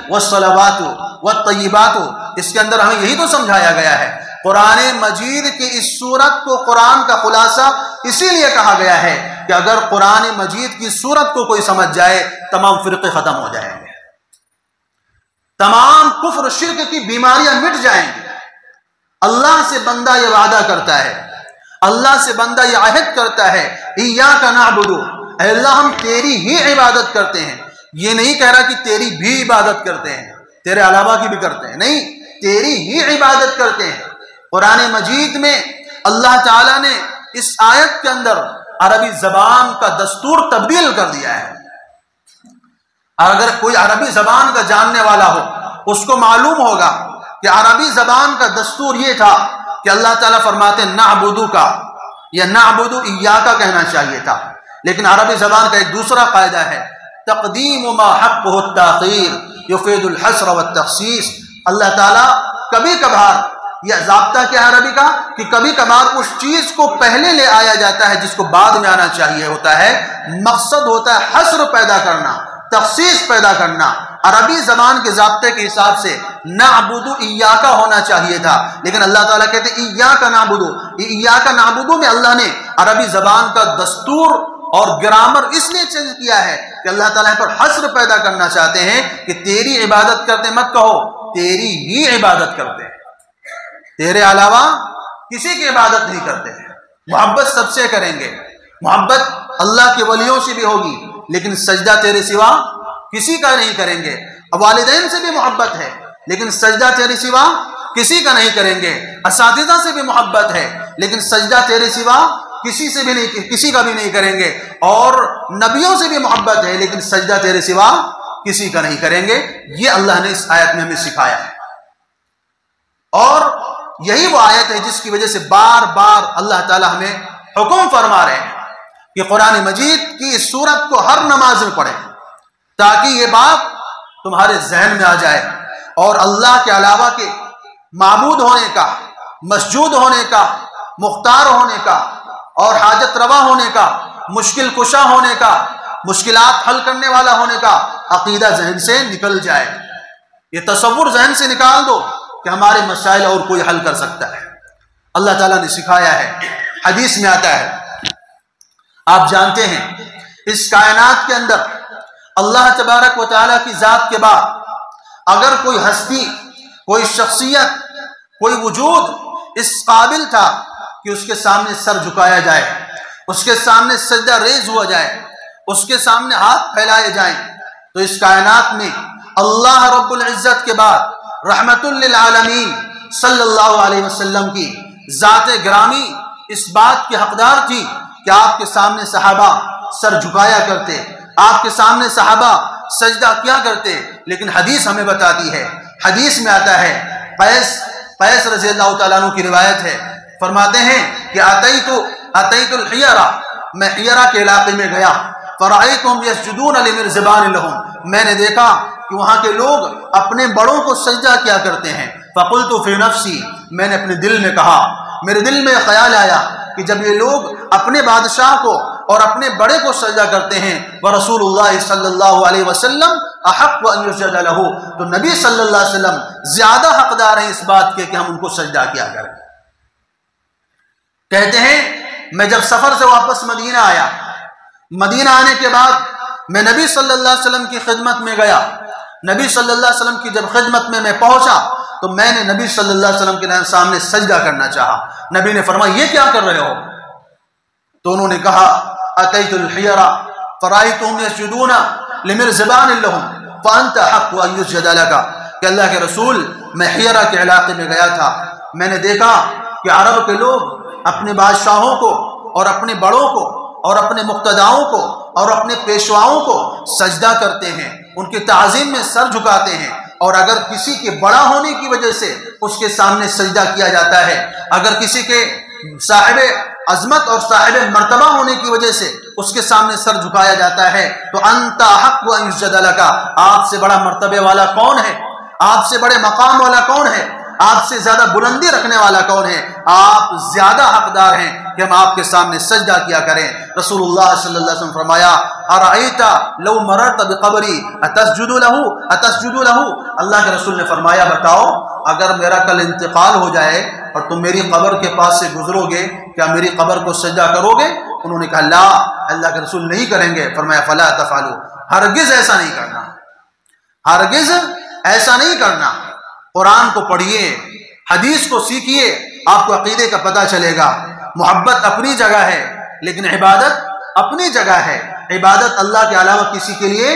Speaker 1: والصلوات والطیبات، اس کے اندر ہمیں یہی تو سمجھایا گیا ہے۔ قرآن مجید کی اس سورت کو قرآن کا خلاصہ اسی لیے کہا گیا ہے کہ اگر قرآن مجید کی سورت کو کوئی سمجھ جائے تمام فرقے ختم ہو جائیں گے، تمام کفر شرک کی بیماریاں مٹ جائیں گی۔ اللہ سے بندہ یہ وعدہ کرتا ہے، اللہ سے بندہ یہ عہد کرتا ہے ایاک نعبد، اے اللہ ہم تیری ہی عبادت کرتے ہیں۔ یہ نہیں کہہ رہا کہ تیری بھی عبادت کرتے ہیں، تیرے علاوہ کی بھی کرتے ہیں، نہیں، تیری ہی عبادت کرتے ہیں۔ قرآن مجید میں اللہ تعالیٰ نے اس آیت کے اندر عربی زبان کا دستور تبدیل کر دیا ہے۔ اگر کوئی عربی زبان کا جاننے والا ہو اس کو معلوم ہوگا کہ عربی زبان کا دستور یہ تھا کہ اللہ تعالیٰ فرماتے نعبدو کا یا نعبدو ایاکا کہنا چاہیے تھا، لیکن عربی زبان کا ایک دوسرا قاعدہ ہے تقدیم ما حقہ التاخیر یفید الحصر والتخصیص۔ اللہ تعالیٰ کبھی کبھار، یہ ضابطہ کیا ہے عربی کا کہ کبھی کبھار اس چیز کو پہلے لے آیا جاتا ہے جس کو بعد میں آنا چاہیے ہوتا ہے۔ مقصد ہوتا ہے حصر پیدا کرنا، تخصیص پیدا کرنا، عربی زبان کے ضابطے کے حساب سے نعبدو ایاک ہونا چاہیے تھا، لیکن اللہ تعالیٰ کہتے ہیں ایاک نعبدو۔ ایاک نعبدو میں اللہ نے عربی زبان کا دستور اور گرامر اس لیے چینج کیا ہے کہ اللہ تعالیٰ پر حصر پیدا کرنا چاہتے ہیں کہ تیری عبادت کرتے مت کہو، تیری ہی عبادت کرتے ہیں، تیرے علاوہ کسی کی عبادت نہیں کرتے ہیں۔ محبت سب سے کریں گے، محبت اللہ کے ولیوں سے بھی ہوگی، لیکن سجدہ تیرے سوا کسی کا نہیں کریں گے۔ والدین سے بھی محبت ہے، لیکن سجدہ تیرے سوا کسی کا نہیں کریں گے۔ اساتذہ سے بھی محبت ہے، لیکن سجدہ تیرے سوا کسی سے بھی نہیں، کسی کا بھی نہیں کریں گے۔ اور نبیوں سے بھی محبت ہے، لیکن سجدہ تیرے سوا کسی کا نہیں کریں گے۔ یہ اللہ نے اس آیت میں ہمیں سکھایا ہے، اور یہی وہ آیت ہے جس کی وجہ سے بار بار اللہ تعالیٰ ہمیں حکم فرما رہے ہیں کہ قرآن مجید کی اس سورت کو ہر نماز میں پڑھیں، تاکہ یہ بات تمہارے ذہن میں آ جائے، اور اللہ کے علاوہ کے معبود ہونے کا، مسجود ہونے کا، مختار ہونے کا، اور حاجت روا ہونے کا، مشکل کشا ہونے کا، مشکلات حل کرنے والا ہونے کا عقیدہ ذہن سے نکل جائے۔ یہ تصور ذہن سے نکال دو کہ ہمارے مسائل اور کوئی حل کر سکتا ہے۔ اللہ تعالیٰ نے سکھایا ہے، حدیث میں آتا ہے، آپ جانتے ہیں اس کائنات کے اندر اللہ تبارک و تعالیٰ کی ذات کے بعد اگر کوئی ہستی، کوئی شخصیت، کوئی وجود اس قابل تھا کہ اس کے سامنے سر جھکایا جائے، اس کے سامنے سجدہ ریز ہوا جائے، اس کے سامنے ہاتھ پھیلائے جائیں، تو اس کائنات میں اللہ رب العزت کے بعد رحمت للعالمین صلی اللہ علیہ وسلم کی ذات گرامی اس بات کی حقدار تھی کہ آپ کے سامنے صحابہ سر جھکایا کرتے، آپ کے سامنے صحابہ سجدہ کیا کرتے۔ لیکن حدیث ہمیں بتاتی ہے، حدیث میں آتا ہے، قیس رضی اللہ تعالیٰ عنہ کی روایت ہے، فرماتے ہیں کہ اتیت الحیرہ، میں حیرہ کے علاقے میں گیا، فرأیتہم یسجدون لمرزبان لہم، میں نے دیکھا کہ وہاں کے لوگ اپنے بڑوں کو سجدہ کیا کرتے ہیں۔ فقلت فی نفسی، میں نے اپنے دل میں کہا، میرے دل میں خیال آیا کہ جب یہ لوگ اپنے بادشاہ کو اور اپنے بڑے کو سجدہ کرتے ہیں، ورسول اللہ صلی اللہ علیہ وسلم احق ان یسجد لہ، تو نبی صلی اللہ علیہ وسلم زیادہ حقدار ہیں اس بات کے کہ ہم ان کو سجدہ کیا کریں۔ کہتے ہیں میں جب سفر سے واپس مدینہ آیا، مدینہ آنے کے بعد میں نبی صلی اللہ علیہ وسلم کی خدمت میں گیا، نبی صلی اللہ علیہ وسلم کی جب خدمت میں پہنچا تو میں نے نبی صلی اللہ علیہ وسلم کے سامنے سجدہ کرنا چاہا۔ نبی نے فرمایا یہ کیا کر رہے ہو؟ تو انہوں نے کہا اتیت الحیرہ فرأیتہم یسجدون لمرزبان لہم فانت حق ان یسجد لک، کہ اللہ کے رسول میں حیرہ کے علاقے میں گیا تھا، میں نے دیکھا کہ عرب کے لوگ اپنے بادشاہوں کو اور اپنے بڑوں کو اور اپنے مقتداؤں کو اور اپنے پیشواؤں کو سجدہ کرتے ہیں، ان کی تعظیم میں سر جھکاتے ہیں، اور اگر کسی کے بڑا ہونے کی وجہ سے اس کے سامنے سجدہ کیا جاتا ہے، اگر کسی کے صاحب عظمت اور صاحب مرتبہ ہونے کی وجہ سے اس کے سامنے سر جھکایا جاتا ہے، تو انت حق ان یسجد لک، آپ سے بڑا مرتبے والا کون ہے؟ آپ سے بڑے مقام والا کون ہے؟ آپ سے زیادہ بلندی رکھنے والا کون ہے؟ آپ زیادہ حقدار ہیں کہ ہم آپ کے سامنے سجدہ کیا کریں۔ رسول اللہ صلی اللہ علیہ وسلم فرمایا ارأیت لو مررت بقبری اتسجد لہ، اللہ کے رسول نے فرمایا بتاؤ اگر میرا کل انتقال ہو جائے اور تم میری قبر کے پاس سے گزرو گے، کیا میری قبر کو سجدہ کرو گے؟ انہوں نے کہا لا، اللہ کے رسول نہیں کریں گے۔ فرمایا فلا تفعلوا، ہرگز ایسا نہیں کرنا، ہرگز ایسا نہیں کرنا۔ قرآن کو پڑھیے، حدیث کو سیکھیے، آپ کو عقیدے کا پتہ چلے گا۔ محبت اپنی جگہ ہے، لیکن عبادت اپنی جگہ ہے۔ عبادت اللہ کے علاوہ کسی کے لیے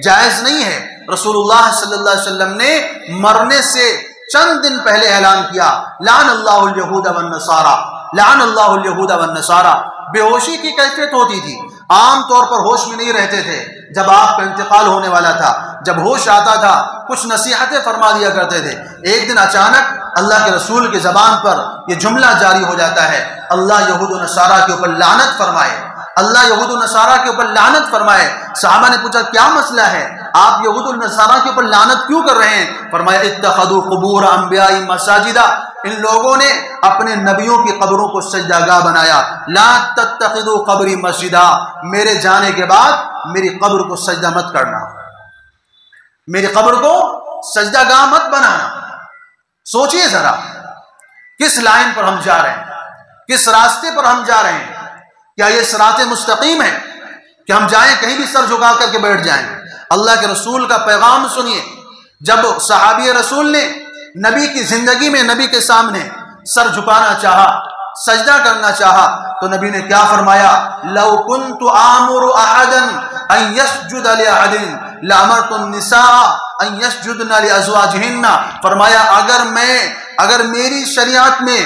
Speaker 1: جائز نہیں ہے۔ رسول اللہ صلی اللہ علیہ وسلم نے مرنے سے چند دن پہلے اعلان کیا لعن اللہ الیہود والنصارى، لعن اللہ الیہود والنصارى۔ بے ہوشی کی کیفیت ہوتی تھی، عام طور پر ہوش میں نہیں رہتے تھے۔ جب آپ کا انتقال ہونے والا تھا، جب ہوش آتا تھا، کچھ نصیحتیں فرما دیا کرتے تھے۔ ایک دن اچانک اللہ کے رسول کی زبان پر یہ جملہ جاری ہو جاتا ہے اللہ یہود و نصارہ کے اوپر لعنت فرمائے، اللہ یہود و نصارہ کے اوپر لعنت فرمائے۔ صحابہ نے پوچھا کیا مسئلہ ہے، آپ یہود و نصارہ کے اوپر لعنت کیوں کر رہے ہیں؟ فرمایا اتخذوا قبور انبیاء مساجدا، ان لوگوں نے اپنے نبیوں کی قبروں کو سجدہ گاہ بنایا۔ لا تتخذوا قبری مسجدا، میرے جانے کے بعد میری قبر کو سجدہ مت کرنا۔ میری قبر کو سجدہ گاہ مت بنانا۔ سوچئے ذرا کس لائن پر ہم جا رہے ہیں، کس راستے پر ہم جا رہے ہیں۔ کیا یہ صراط مستقیم ہے کہ ہم جائیں کہیں بھی سر جھکا کر کے بیٹھ جائیں؟ اللہ کے رسول کا پیغام سنیے۔ جب صحابی رسول نے نبی کی زندگی میں نبی کے سامنے سر جھکانا چاہا، سجدہ کرنا چاہا، تو نبی نے کیا فرمایا؟ لو كنت آمر احدا ان يسجد لاحد لامرت النساء ان يسجدن لازواجهن۔ فرمایا اگر میری شریعت میں،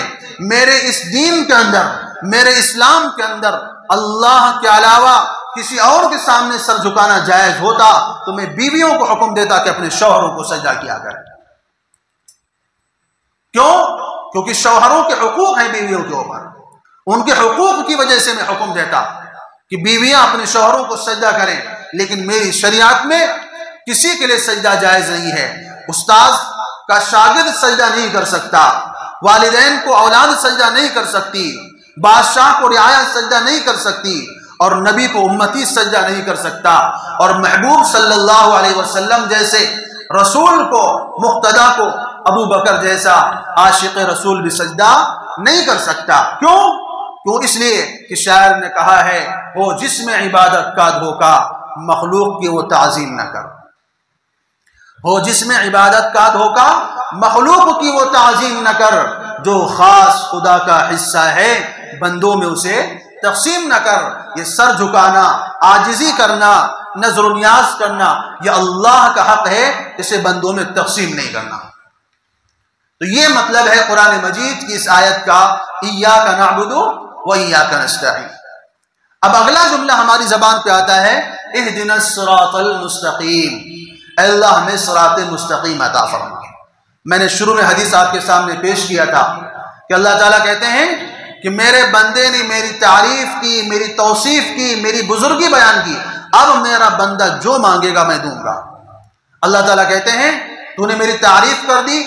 Speaker 1: میرے اس دین کے اندر، میرے اسلام کے اندر اللہ کے علاوہ کسی اور کے سامنے سر جھکانا جائز ہوتا تو میں بیویوں کو حکم دیتا کہ اپنے شوہروں کو سجدہ کیا کریں۔ کیوں؟ کیونکہ شوہروں کے حقوق ہیں بیویوں کے اوپر، ان کے حقوق کی وجہ سے میں حکم دیتا کہ بیویاں اپنے شوہروں کو سجدہ کریں، لیکن میری شریعت میں کسی کے لیے سجدہ جائز نہیں ہے۔ استاد کا شاگرد سجدہ نہیں کر سکتا، والدین کو اولاد سجدہ نہیں کر سکتی، بادشاہ کو رعایا سجدہ نہیں کر سکتی، اور نبی کو امتی سجدہ نہیں کر سکتا، اور محبوب صلی اللہ علیہ وسلم جیسے رسول کو، مقتدا کو، ابو بکر جیسا عاشق رسول بھی سجدہ نہیں کر سکتا۔ کیوں؟ اس لیے کہ شاعر نے کہا ہے، وہ جس میں عبادت کا دھوکا مخلوق کی وہ تعظیم نہ کر۔ ہو جس میں عبادت کا دھوکا مخلوق کی وہ تعظیم نہ کر، جو خاص خدا کا حصہ ہے بندوں میں اسے تقسیم نہ کر۔ یہ سر جھکانا، عاجزی کرنا، نظر و نیاز کرنا، یہ اللہ کا حق ہے، اسے بندوں میں تقسیم نہیں کرنا۔ تو یہ مطلب ہے قرآن مجید کی اس آیت کا، ایاک نعبد و ایاک نستعین۔ اب اگلا جملہ ہماری زبان پہ آتا ہے، اہدنا الصراط المستقیم، اے اللہ ہمیں صراط مستقیم عطا فرما۔ میں نے شروع میں حدیث آپ کے سامنے پیش کیا تھا کہ اللہ تعالیٰ کہتے ہیں کہ میرے بندے نے میری تعریف کی، میری توصیف کی، میری بزرگی بیان کی، اب میرا بندہ جو مانگے گا میں دوں گا۔ اللہ تعالیٰ کہتے ہیں تو نے میری تعریف کر دی،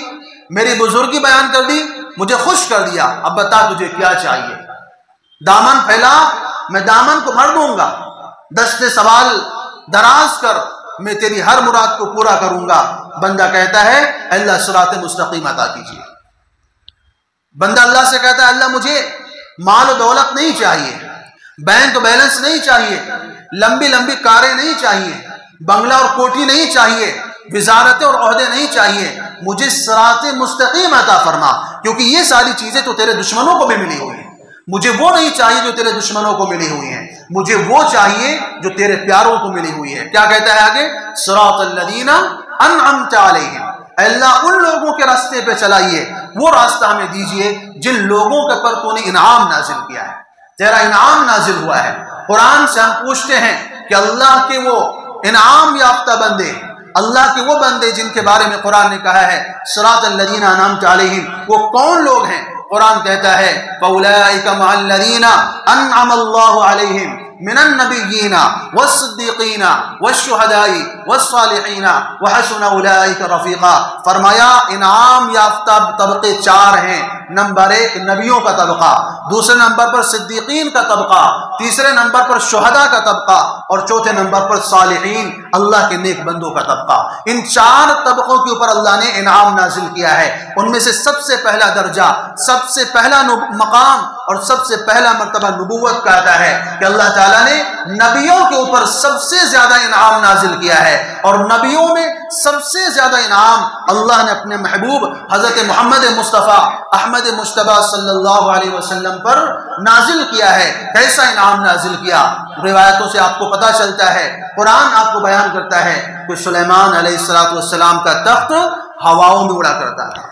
Speaker 1: میری بزرگی بیان کر دی، مجھے خوش کر دیا، اب بتا تجھے کیا چاہیے۔ دامن پھیلا، میں دامن کو بھر دوں گا، دست سوال دراز کر، میں تیری ہر مراد کو پورا کروں گا۔ بندہ کہتا ہے اللہ صراط مستقیم عطا کیجیے۔ بندہ اللہ سے کہتا ہے اللہ مجھے مال و دولت نہیں چاہیے، بینک بیلنس نہیں چاہیے، لمبی لمبی کاریں نہیں چاہیے، بنگلہ اور کوٹھی نہیں چاہیے، وزارتیں اور عہدے نہیں چاہیے، مجھے صراط مستقیم عطا فرما، کیونکہ یہ ساری چیزیں تو تیرے دشمنوں کو بھی ملی ہوئی ہیں۔ مجھے وہ نہیں چاہیے جو تیرے دشمنوں کو ملی ہوئی ہیں، مجھے وہ چاہیے جو تیرے پیاروں کو ملی ہوئی ہے۔ کیا کہتا ہے آگے؟ صراط الذین انعمت علیہم، اے اللہ ان لوگوں کے راستے پہ چلائیے، وہ راستہ ہمیں دیجئے جن لوگوں کے پر تو نے انعام نازل کیا ہے، تیرا انعام نازل ہوا ہے۔ قرآن سے ہم پوچھتے ہیں کہ اللہ کے وہ انعام یافتہ بندے، اللہ کے وہ بندے جن کے بارے میں قرآن نے کہا ہے صراط الذین انعمت علیہم، وہ کون لوگ ہیں؟ قرآن کہتا ہے فَأُولَئِكَ مَعَ الَّذِينَ أَنْعَمَ اللَّهُ عَلَيْهِمْ مِنَ النَّبِيِّينَ وَالصِّدِّيقِينَ وَالشُّهَدَاءِ وَالصَّالِحِينَ وَحَسُنَ أُولَئِكَ رَفِيقًا۔ فرمایا انعام یافتہ طبقے چار ہیں۔ نمبر ایک نبیوں کا طبقہ، دوسرے نمبر پر صدیقین کا طبقہ، تیسرے نمبر پر شہداء کا طبقہ، اور چوتھے نمبر پر صالحین، اللہ کے نیک بندوں کا طبقہ۔ ان چار طبقوں کے اوپر اللہ نے انعام نازل کیا ہے۔ ان میں سے سب سے پہلا درجہ، سب سے پہلا مقام اور سب سے پہلا مرتبہ نبوت کا آتا ہے کہ اللہ تعالیٰ نے نبیوں کے اوپر سب سے زیادہ انعام نازل کیا ہے، اور نبیوں میں سب سے زیادہ انعام اللہ نے اپنے محبوب حضرت محمد مصطفیٰ احمد مجتبی صلی اللہ علیہ وسلم پر نازل کیا ہے۔ کیسا انعام نازل کیا؟ روایتوں سے آپ کو پتہ چلتا ہے، قرآن آپ کو بیان کرتا ہے کہ سلیمان علیہ السلام کا تخت ہواؤں میں اڑا کرتا تھا۔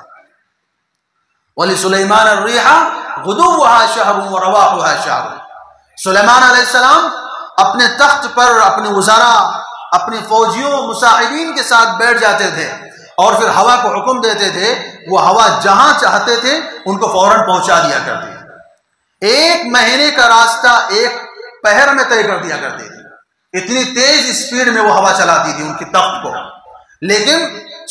Speaker 1: وَلِسُلَيْمَانَ الرِّيحَ غُدُوُّهَا شَهْرٌ وَرَوَاحُهَا شَهْرٌ۔ سلیمان علیہ السلام اپنے تخت پر اپنے وزراء، اپنے فوجیوں، مصاحبین کے ساتھ بیٹھ جاتے تھے، اور پھر ہوا کو حکم دیتے تھے، وہ ہوا جہاں چاہتے تھے ان کو فوراً پہنچا دیا کرتے تھے۔ ایک مہینے کا راستہ ایک پہر میں طے کر دیا کرتے تھے، اتنی تیز اسپیڈ میں وہ ہوا چلاتی تھی ان کی تخت کو۔ لیکن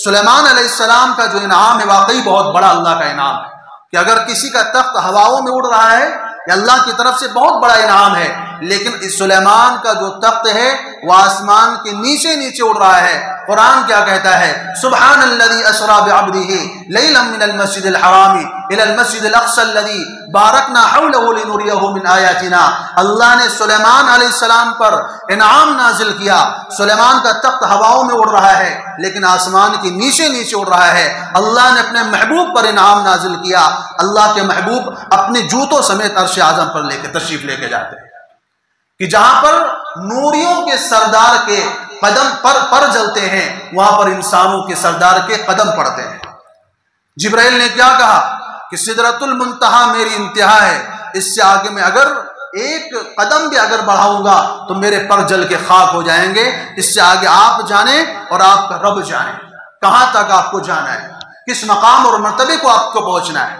Speaker 1: سلیمان علیہ السلام کا جو انعام ہے واقعی بہت بڑا اللہ کا انعام ہے کہ اگر کسی کا تخت ہواؤں میں اڑ رہا ہے یہ اللہ کی طرف سے بہت بڑا انعام ہے، لیکن سلیمان کا جو تخت ہے وہ آسمان کے نیچے نیچے اڑ رہا ہے۔ قرآن کیا کہتا ہے؟ سبحان الذی اسری بعبدہ لیلا من المسجد الحرام الی المسجد الاقصی الذی بارکنا حولہ لنریہ من آیاتنا۔ اللہ نے سلیمان علیہ السلام پر انعام نازل کیا۔ سلیمان کا تخت ہواؤں میں اڑ رہا ہے لیکن آسمان کے نیچے نیچے اڑ رہا ہے۔ اللہ نے اپنے محبوب پر انعام نازل کیا۔ اللہ کے محبوب اپنے جوتوں سمیت عرش اعظم پر تشریف لے کے جاتے ہیں کہ جہاں پر نوریوں کے سردار کے قدم پر جلتے ہیں وہاں پر انسانوں کے سردار کے قدم پڑتے ہیں۔ جبرائیل نے کیا کہا کہ سدرۃ المنتہا میری انتہا ہے، اس سے آگے میں اگر ایک قدم بھی اگر بڑھاؤں گا تو میرے پر جل کے خاک ہو جائیں گے۔ اس سے آگے آپ جانیں اور آپ کا رب جانے کہاں تک آپ کو جانا ہے، کس مقام اور مرتبے کو آپ کو پہنچنا ہے۔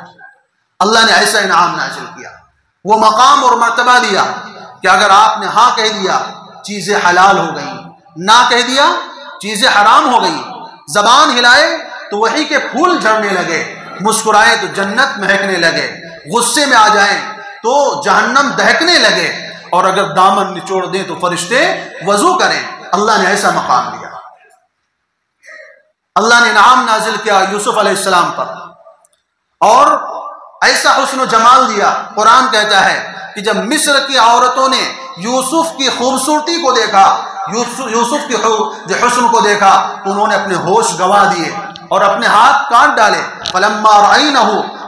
Speaker 1: اللہ نے ایسا انعام نازل کیا، وہ مقام اور مرتبہ دیا کہ اگر آپ نے ہاں کہہ دیا چیزیں حلال ہو گئیں، نہ کہہ دیا چیزیں حرام ہو گئی، زبان ہلائے تو وحی کے پھول جھڑنے لگے، مسکرائے تو جنت مہکنے لگے، غصے میں آ جائیں تو جہنم دہکنے لگے، اور اگر دامن نچوڑ دیں تو فرشتے وضو کریں۔ اللہ نے ایسا مقام دیا۔ اللہ نے انعام نازل کیا یوسف علیہ السلام پر، اور ایسا حسن و جمال دیا۔ قرآن کہتا ہے کہ جب مصر کی عورتوں نے یوسف کی خوبصورتی کو دیکھا، یوسف کی جو حسن کو دیکھا تو انہوں نے اپنے ہوش گوا دیے اور اپنے ہاتھ کاٹ ڈالے۔ فلما رأینہ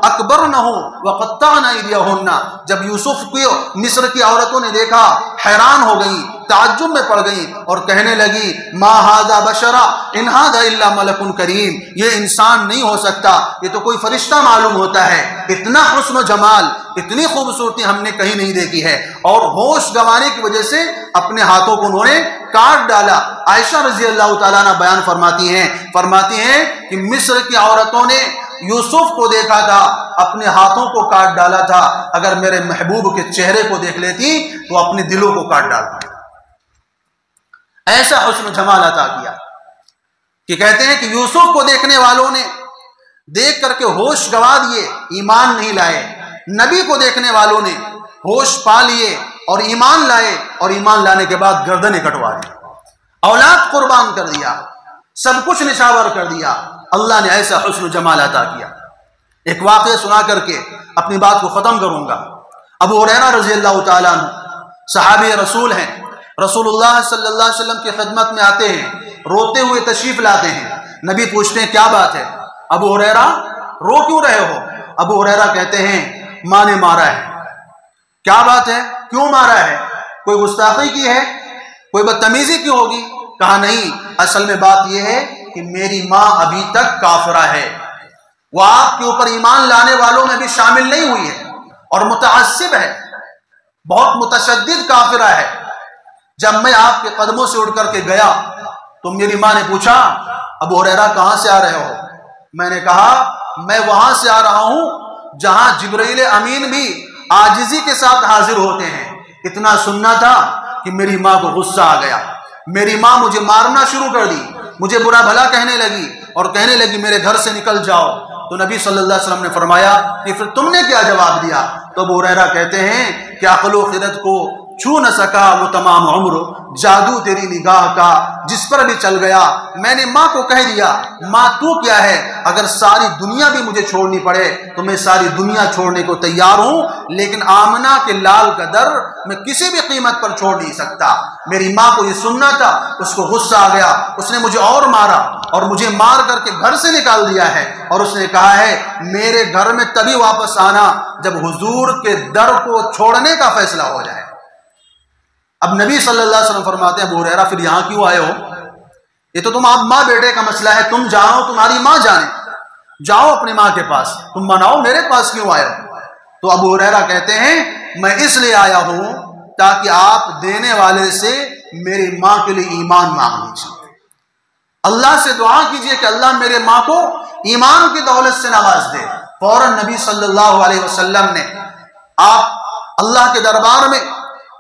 Speaker 1: اکبرنہ وقطعن ایدیہن، جب یوسف کو مصر کی عورتوں نے دیکھا حیران ہو گئی، تعجب میں پڑ گئی اور کہنے لگی ما ھذا بشرا ان ھذا الا ملک کریم، یہ انسان نہیں ہو سکتا، یہ تو کوئی فرشتہ معلوم ہوتا ہے۔ اتنا حسن و جمال، اتنی خوبصورتی ہم نے کہیں نہیں دیکھی ہے، اور ہوش گنوانے کی وجہ سے اپنے ہاتھوں کو انہوں نے کاٹ ڈالا۔ عائشہ رضی اللہ تعالیٰ عنہ بیان فرماتی ہیں کہ مصر کی عورتوں نے یوسف کو دیکھا تھا، اپنے ہاتھوں کو کاٹ ڈالا تھا، اگر میرے محبوب کے چہرے کو دیکھ لیتی تو اپنے دلوں کو کاٹ ڈالتی۔ ایسا حسن و جمال عطا کیا کہ کہتے ہیں کہ یوسف کو دیکھنے والوں نے دیکھ کر کے ہوش گوا دیے، ایمان نہیں لائے۔ نبی کو دیکھنے والوں نے ہوش پا لیے اور ایمان لائے، اور ایمان لانے کے بعد گردنیں کٹوا دی، اولاد قربان کر دیا، سب کچھ نشاور کر دیا۔ اللہ نے ایسا حسن و جمال عطا کیا۔ ایک واقعہ سنا کر کے اپنی بات کو ختم کروں گا۔ ابو ہریرہ رضی اللہ تعالیٰ عنہ صحابی رسول ہیں، رسول اللہ صلی اللہ علیہ وسلم کی خدمت میں آتے ہیں، روتے ہوئے تشریف لاتے ہیں۔ نبی پوچھتے ہیں کیا بات ہے ابو ہریرہ، رو کیوں رہے ہو؟ ابو ہریرہ کہتے ہیں ماں نے مارا ہے۔ کیا بات ہے، کیوں مارا ہے؟ کوئی گستاخی کی ہے، کوئی بدتمیزی کی ہوگی؟ کہا نہیں، اصل میں بات یہ ہے کہ میری ماں ابھی تک کافرہ ہے، وہ آپ کے اوپر ایمان لانے والوں میں بھی شامل نہیں ہوئی ہے اور متعصب ہے، بہت متشدد کافرہ ہے۔ جب میں آپ کے قدموں سے اٹھ کر کے گیا تو میری ماں نے پوچھا ابو ہریرہ کہاں سے آ رہے ہو؟ میں نے کہا میں وہاں سے آ رہا ہوں جہاں جبرائیل امین بھی عاجزی کے ساتھ حاضر ہوتے ہیں۔ اتنا سننا تھا کہ میری ماں کو غصہ آ گیا، میری ماں مجھے مارنا شروع کر دی، مجھے برا بھلا کہنے لگی اور کہنے لگی میرے گھر سے نکل جاؤ۔ تو نبی صلی اللہ علیہ وسلم نے فرمایا کہ پھر تم نے کیا جواب دیا؟ تو ابو ہریرہ کہتے ہیں کہ عقل و خرد کو چھو نہ سکا وہ تمام عمر، جادو تیری نگاہ کا جس پر بھی چل گیا۔ میں نے ماں کو کہہ دیا ماں تو کیا ہے، اگر ساری دنیا بھی مجھے چھوڑنی پڑے تو میں ساری دنیا چھوڑنے کو تیار ہوں، لیکن آمنہ کے لال کا در میں کسی بھی قیمت پر چھوڑ نہیں سکتا۔ میری ماں کو یہ سننا تھا، اس کو غصہ آ گیا، اس نے مجھے اور مارا اور مجھے مار کر کے گھر سے نکال دیا ہے، اور اس نے کہا ہے میرے گھر میں تبھی واپس آنا جب حضور کے در کو چھوڑنے کا فیصلہ ہو جائے۔ اب نبی صلی اللہ علیہ وسلم فرماتے ہیں ابو ہریرہ پھر یہاں کیوں آئے ہو؟ یہ تو تم آپ ماں بیٹے کا مسئلہ ہے، تم جاؤ تمہاری ماں جانے، جاؤ اپنی ماں کے پاس، تم مناؤ، میرے پاس کیوں آئے ہو؟ تو ابو ہریرہ کہتے ہیں میں اس لیے آیا ہوں تاکہ آپ دینے والے سے میری ماں کے لیے ایمان مانگ لیجیے، اللہ سے دعا کیجئے کہ اللہ میرے ماں کو ایمان کی دولت سے نواز دے۔ فوراً نبی صلی اللہ علیہ وسلم نے آپ اللہ کے دربار میں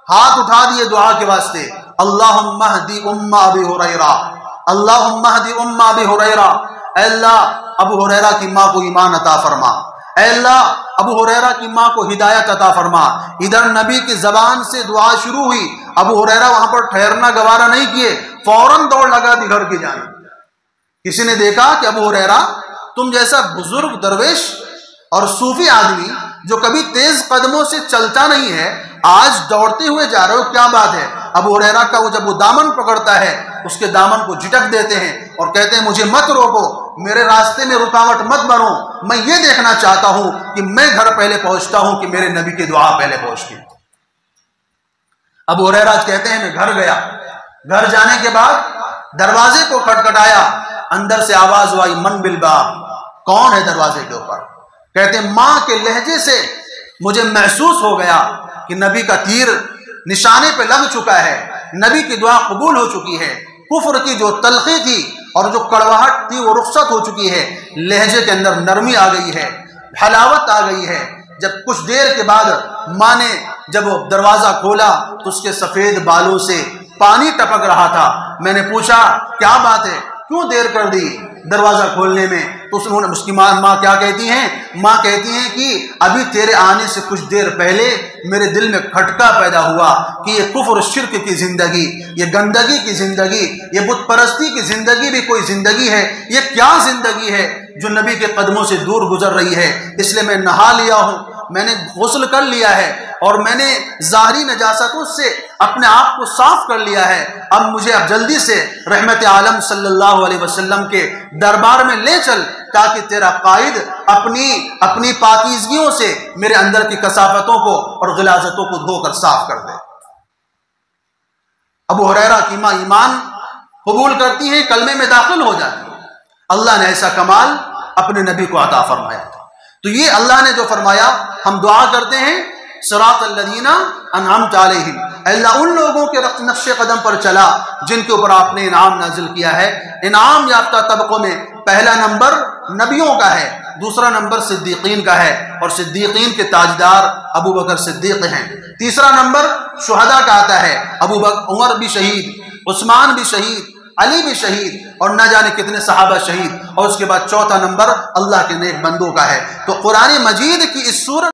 Speaker 1: ہاتھ اٹھا دیے دعا کے واسطے، اللہم اہدی ام ابی ہریرہ، اللہم اہدی ام ابی ہریرہ، اے اللہ ابو ہریرہ کی ماں کو ایمان عطا فرما، اے اللہ ابو ہریرہ کی ماں کو ہدایت عطا فرما۔ ادھر نبی کی زبان سے دعا شروع ہوئی، ابو ہریرہ وہاں پر ٹھہرنا گوارا نہیں کیے، فوراً دوڑ لگا دی گھر کی جانب۔ کسی نے دیکھا کہ ابو ہریرہ تم جیسا بزرگ درویش اور صوفی آدمی جو کبھی تیز قدموں سے چلتا نہیں ہے، آج دوڑتے ہوئے جا رہے ہو، کیا بات ہے؟ ابو ہریرہ کا جب وہ دامن پکڑتا ہے، اس کے دامن کو جھٹک دیتے ہیں اور کہتے ہیں مجھے مت روکو، میرے راستے میں رکاوٹ مت بنو، میں یہ دیکھنا چاہتا ہوں کہ میں گھر پہلے پہنچتا ہوں کہ میرے نبی کی دعا پہلے پہنچتی۔ ابو ہریرہ کہتے ہیں میں گھر گیا، گھر جانے کے بعد دروازے کو کھٹکھٹایا، اندر سے آواز آئی من بالباب، کون ہے دروازے کے اوپر؟ کہتے ہیں ماں کے لہجے سے مجھے محسوس ہو گیا کہ نبی کا تیر نشانے پہ لگ چکا ہے، نبی کی دعا قبول ہو چکی ہے، کفر کی جو تلخی تھی اور جو کڑواہٹ تھی وہ رخصت ہو چکی ہے، لہجے کے اندر نرمی آ گئی ہے، حلاوت آ گئی ہے۔ جب کچھ دیر کے بعد ماں نے جب دروازہ کھولا تو اس کے سفید بالوں سے پانی ٹپک رہا تھا۔ میں نے پوچھا کیا بات ہے، کیوں دیر کر دی دروازہ کھولنے میں؟ تو اس کی ماں کیا کہتی ہیں؟ ماں کہتی ہیں کہ ابھی تیرے آنے سے کچھ دیر پہلے میرے دل میں کھٹکا پیدا ہوا کہ یہ کفر و شرک کی زندگی، یہ گندگی کی زندگی، یہ بت پرستی کی زندگی بھی کوئی زندگی ہے؟ یہ کیا زندگی ہے جو نبی کے قدموں سے دور گزر رہی ہے؟ اس لیے میں نہا لیا ہوں، میں نے غسل کر لیا ہے اور میں نے ظاہری نجاستوں سے اپنے آپ کو صاف کر لیا ہے۔ اب مجھے جلدی سے رحمت عالم صلی اللہ علیہ وسلم کے دربار میں لے چل تاکہ تیرا قائد اپنی پاکیزگیوں سے میرے اندر کی کثافتوں کو اور غلاظتوں کو دھو کر صاف کر دے۔ ابو ہریرہ کی ماں ایمان قبول کرتی ہیں، کلمے میں داخل ہو جاتی ہیں۔ اللہ نے ایسا کمال اپنے نبی کو عطا فرمایا تھا۔ تو یہ اللہ نے جو فرمایا، ہم دعا کرتے ہیں صراط الذین انعمت علیہم، اللہ ان لوگوں کے نقش قدم پر چلا جن کے اوپر آپ نے انعام نازل کیا ہے۔ انعام یافتہ طبقوں میں پہلا نمبر نبیوں کا ہے، دوسرا نمبر صدیقین کا ہے، اور صدیقین کے تاجدار ابو بکر صدیق ہیں۔ تیسرا نمبر شہداء کا آتا ہے، عمر بھی شہید، عثمان بھی شہید، علی بھی شہید، اور نہ جانے کتنے صحابہ شہید، اور اس کے بعد چوتھا نمبر اللہ کے نیک بندوں کا ہے۔ تو قرآن مجید کی اس سورت